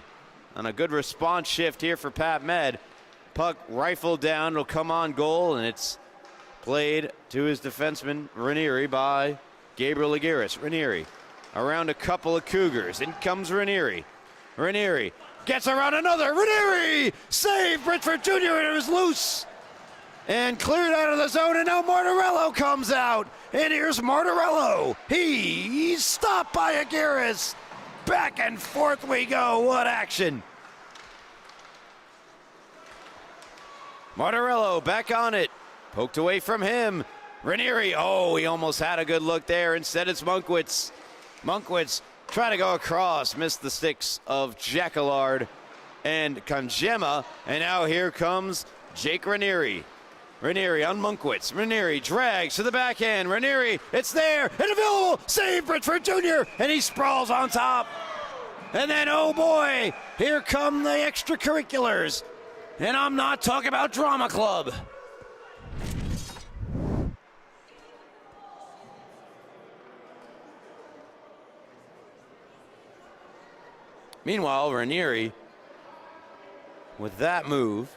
on a good response shift here for Pat Med. Puck rifled down, it'll come on goal, and it's played to his defenseman Ranieri by Gabriel Aguirre. Ranieri around a couple of Cougars. In comes Ranieri. Ranieri gets around another. Ranieri! Save! Bridgeford Jr. and it was loose. And cleared out of the zone, and now Martorello comes out. And here's Martorello. He's stopped by Aguirre. Back and forth we go. What action. Martorello back on it. Poked away from him. Ranieri, oh, he almost had a good look there. Instead, it's Munkwitz. Munkwitz trying to go across. Missed the sticks of Jacquillard and Kanjema. And now here comes Jake Ranieri. Ranieri on Munkwitz. Ranieri drags to the backhand. Ranieri, it's there and available. Save Bridgeford Jr. And he sprawls on top. And then, oh boy, here come the extracurriculars. And I'm not talking about Drama Club. Meanwhile, Ranieri, with that move,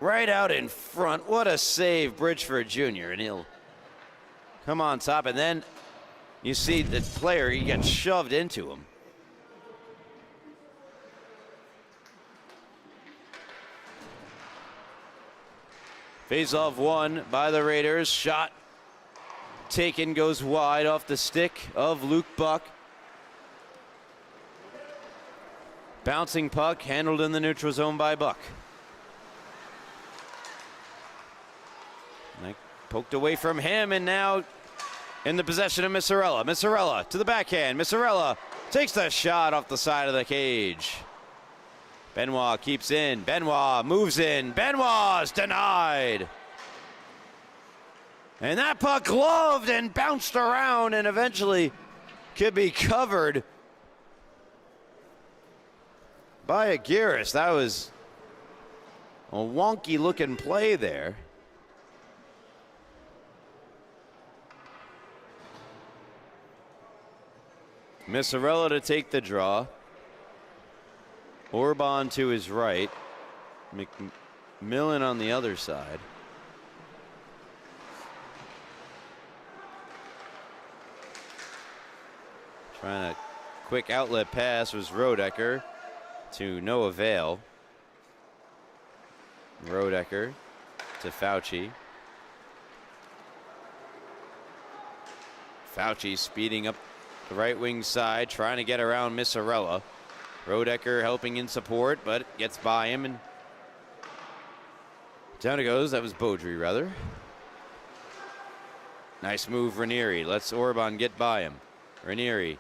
right out in front. What a save, Bridgeford Jr. And he'll come on top. And then you see the player, he gets shoved into him. Face-off won by the Raiders. Shot taken, goes wide off the stick of Luke Buck. Bouncing puck handled in the neutral zone by Buck. Poked away from him, and now in the possession of Missarella. Missarella to the backhand. Missarella takes the shot off the side of the cage. Benoit keeps in. Benoit moves in. Benoit's denied. And that puck gloved and bounced around and eventually could be covered by Aguirre. That was a wonky looking play there. Missarella to take the draw. Orban to his right. McMillan on the other side. Trying a quick outlet pass was Rodecker to no avail. Rodecker to Fauci. Fauci speeding up the right wing side, trying to get around Missarella. Rodecker helping in support, but gets by him, and down it goes. That was Beaudry, rather. Nice move, Ranieri. Lets Orban get by him. Ranieri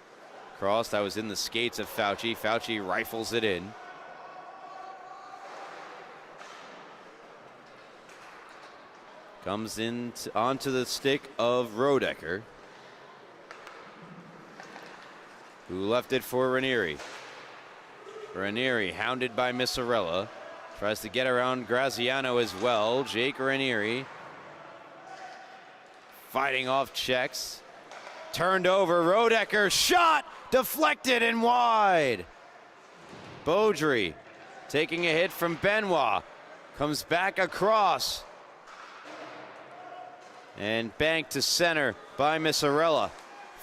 cross. That was in the skates of Fauci. Fauci rifles it in. Comes in onto the stick of Rodecker, who left it for Ranieri. Ranieri hounded by Missarella. Tries to get around Graziano as well. Jake Ranieri fighting off checks. Turned over. Rodecker shot. Deflected and wide. Beaudry taking a hit from Benoit. Comes back across. And banked to center by Missarella.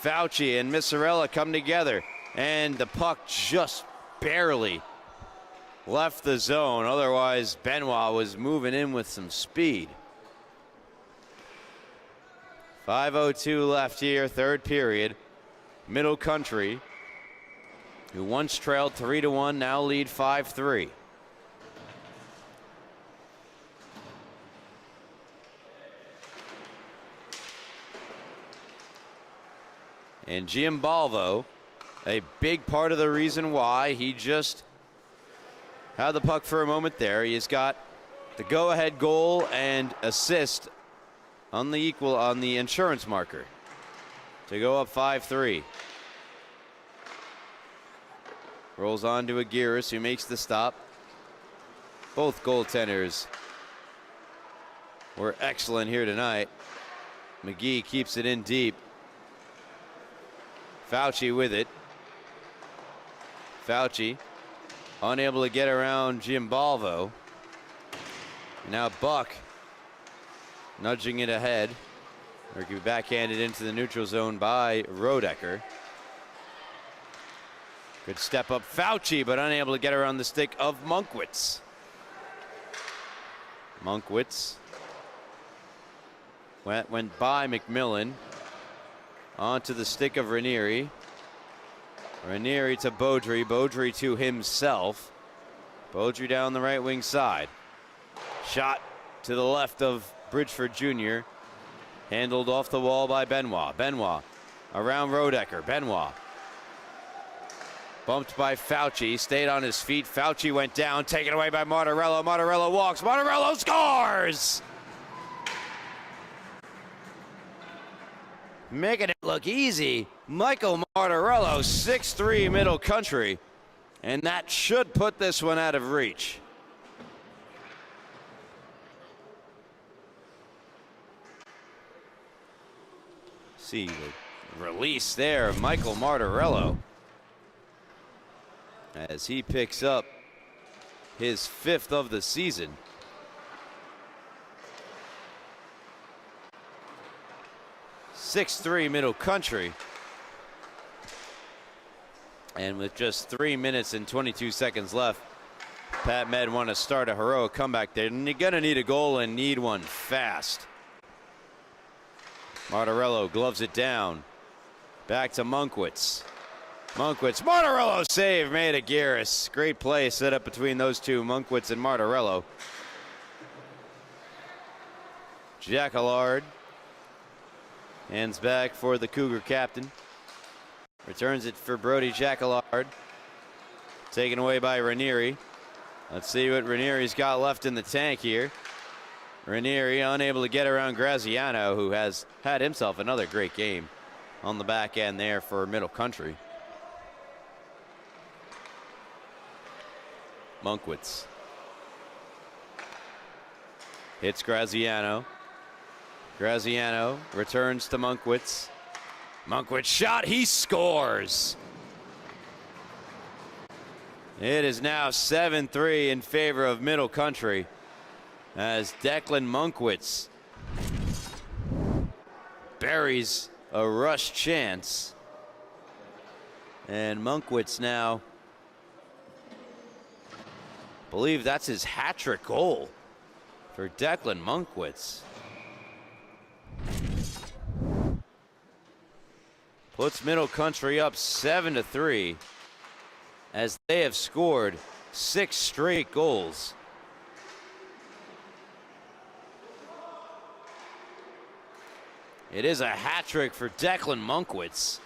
Fauci and Missarella come together. And the puck just barely left the zone. Otherwise, Benoit was moving in with some speed. 5:02 left here, third period. Middle Country, who once trailed 3-1, now lead 5-3. And Giambalvo, a big part of the reason why he just had the puck for a moment there. He has got the go-ahead goal and assist on the insurance marker to go up 5-3. Rolls on to Aguirre, who makes the stop. Both goaltenders were excellent here tonight. McGee keeps it in deep. Fauci with it. Fauci unable to get around Giambalvo. Now Buck nudging it ahead. Or it could be backhanded into the neutral zone by Rodecker. Good step up Fauci, but unable to get around the stick of Monkwitz. Monkwitz went by McMillan. Onto the stick of Ranieri. Ranieri to Beaudry. Beaudry to himself. Beaudry down the right wing side. Shot to the left of Bridgeford Jr. Handled off the wall by Benoit. Benoit around Rodecker. Benoit bumped by Fauci. Stayed on his feet. Fauci went down. Taken away by Martorello. Martorello walks. Martorello scores! Making it look easy. Michael Martorello, 6'3" Middle Country. And that should put this one out of reach. See the release there of Michael Martorello as he picks up his 5th of the season. .6'3" Middle Country. And with just 3 minutes and 22 seconds left, Pat Med want to start a heroic comeback there. And you're going to need a goal and need one fast. Martorello gloves it down. Back to Monkwitz. Monkwitz. Martorello save made Aguirre. Great play set up between those two, Monkwitz and Martorello. Jacquelard. Hands back for the Cougar captain. Returns it for Brody Jacquelard. Taken away by Ranieri. Let's see what Ranieri's got left in the tank here. Ranieri unable to get around Graziano, who has had himself another great game on the back end there for Middle Country. Monkwitz hits Graziano. Graziano returns to Monkwitz. Monkwitz shot, he scores. It is now 7-3 in favor of Middle Country as Declan Monkwitz buries a rush chance. And Monkwitz now, I believe that's his hat-trick goal for Declan Monkwitz. Puts Middle Country up 7-3 as they have scored 6 straight goals. It is a hat trick for Declan Monkwitz.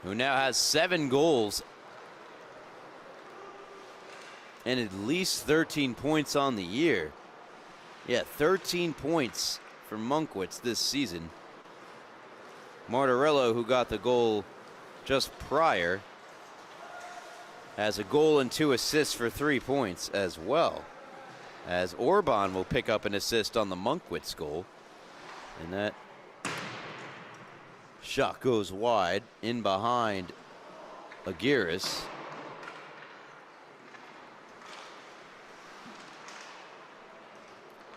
Who now has 7 goals and at least 13 points on the year. Yeah, 13 points for Monkwitz this season. Martorello, who got the goal just prior, has a goal and 2 assists for 3 points as well. As Orban will pick up an assist on the Monkwitz goal. And that shot goes wide in behind Aguirre.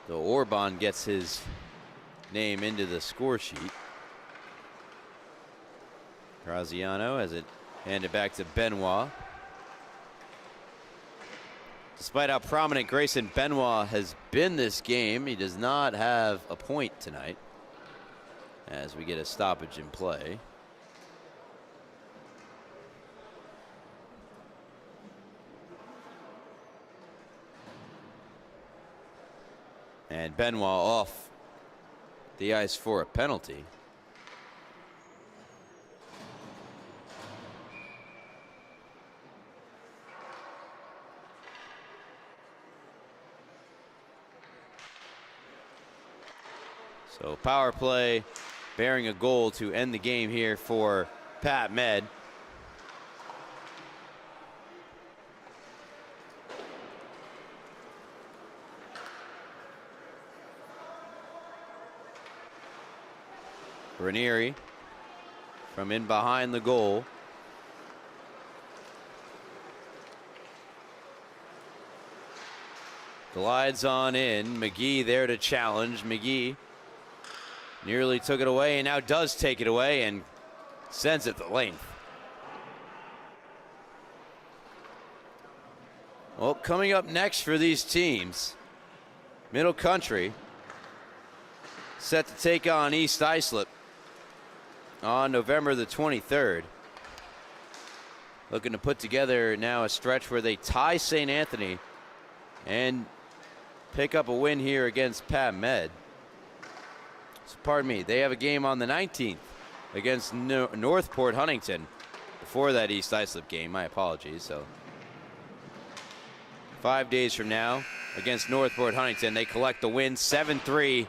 So Orban gets his name into the score sheet. Graziano has it handed back to Benoit. Despite how prominent Grayson Benoit has been this game, he does not have a point tonight as we get a stoppage in play. And Benoit off the ice for a penalty. So power play bearing a goal to end the game here for Pat Med. Ranieri from in behind the goal. Glides on in. McGee there to challenge. McGee nearly took it away and now does take it away and sends it the length. Well, coming up next for these teams, Middle Country set to take on East Islip on November the 23rd. Looking to put together now a stretch where they tie St. Anthony and pick up a win here against Pat Med. So, pardon me, they have a game on the 19th against Northport Huntington before that East Islip game. My apologies. So 5 days from now against Northport Huntington, they collect the win 7-3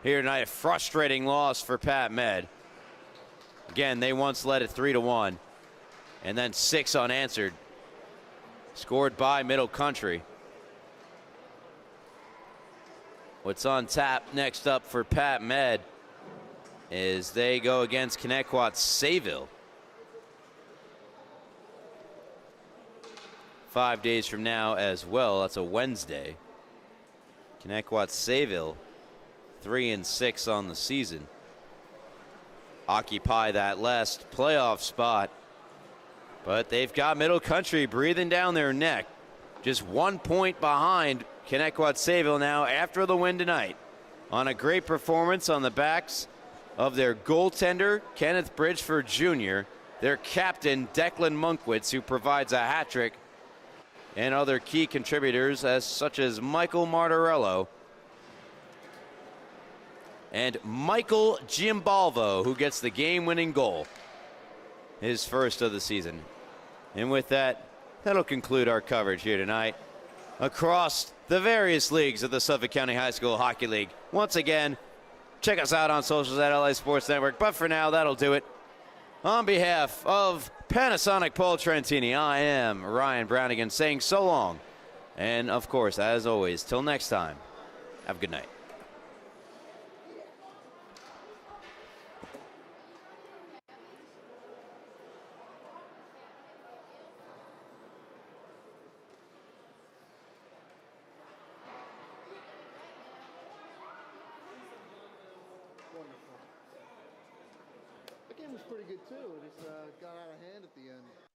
here tonight. A frustrating loss for Pat Med. Again, they once led it 3-1 and then 6 unanswered, scored by Middle Country. What's on tap next up for Pat Med is they go against Connecticut Sayville 5 days from now as well. That's a Wednesday. Connecticut Sayville 3-6 on the season. Occupy that last playoff spot, but they've got Middle Country breathing down their neck. Just 1 point behind Connecticut Sayville now after the win tonight on a great performance on the backs of their goaltender, Kenneth Bridgeford Jr., their captain, Declan Monkwitz, who provides a hat trick, and other key contributors such as Michael Martorello and Michael Giambalvo, who gets the game-winning goal, his first of the season. And with that, that'll conclude our coverage here tonight across the various leagues of the Suffolk County High School Hockey League. Once again, check us out on socials at LA Sports Network. But for now, that'll do it. On behalf of Panasonic Paul Trentini, I am Ryan Brownigan saying so long. And of course, as always, till next time, have a good night. That game was pretty good too. It just got out of hand at the end.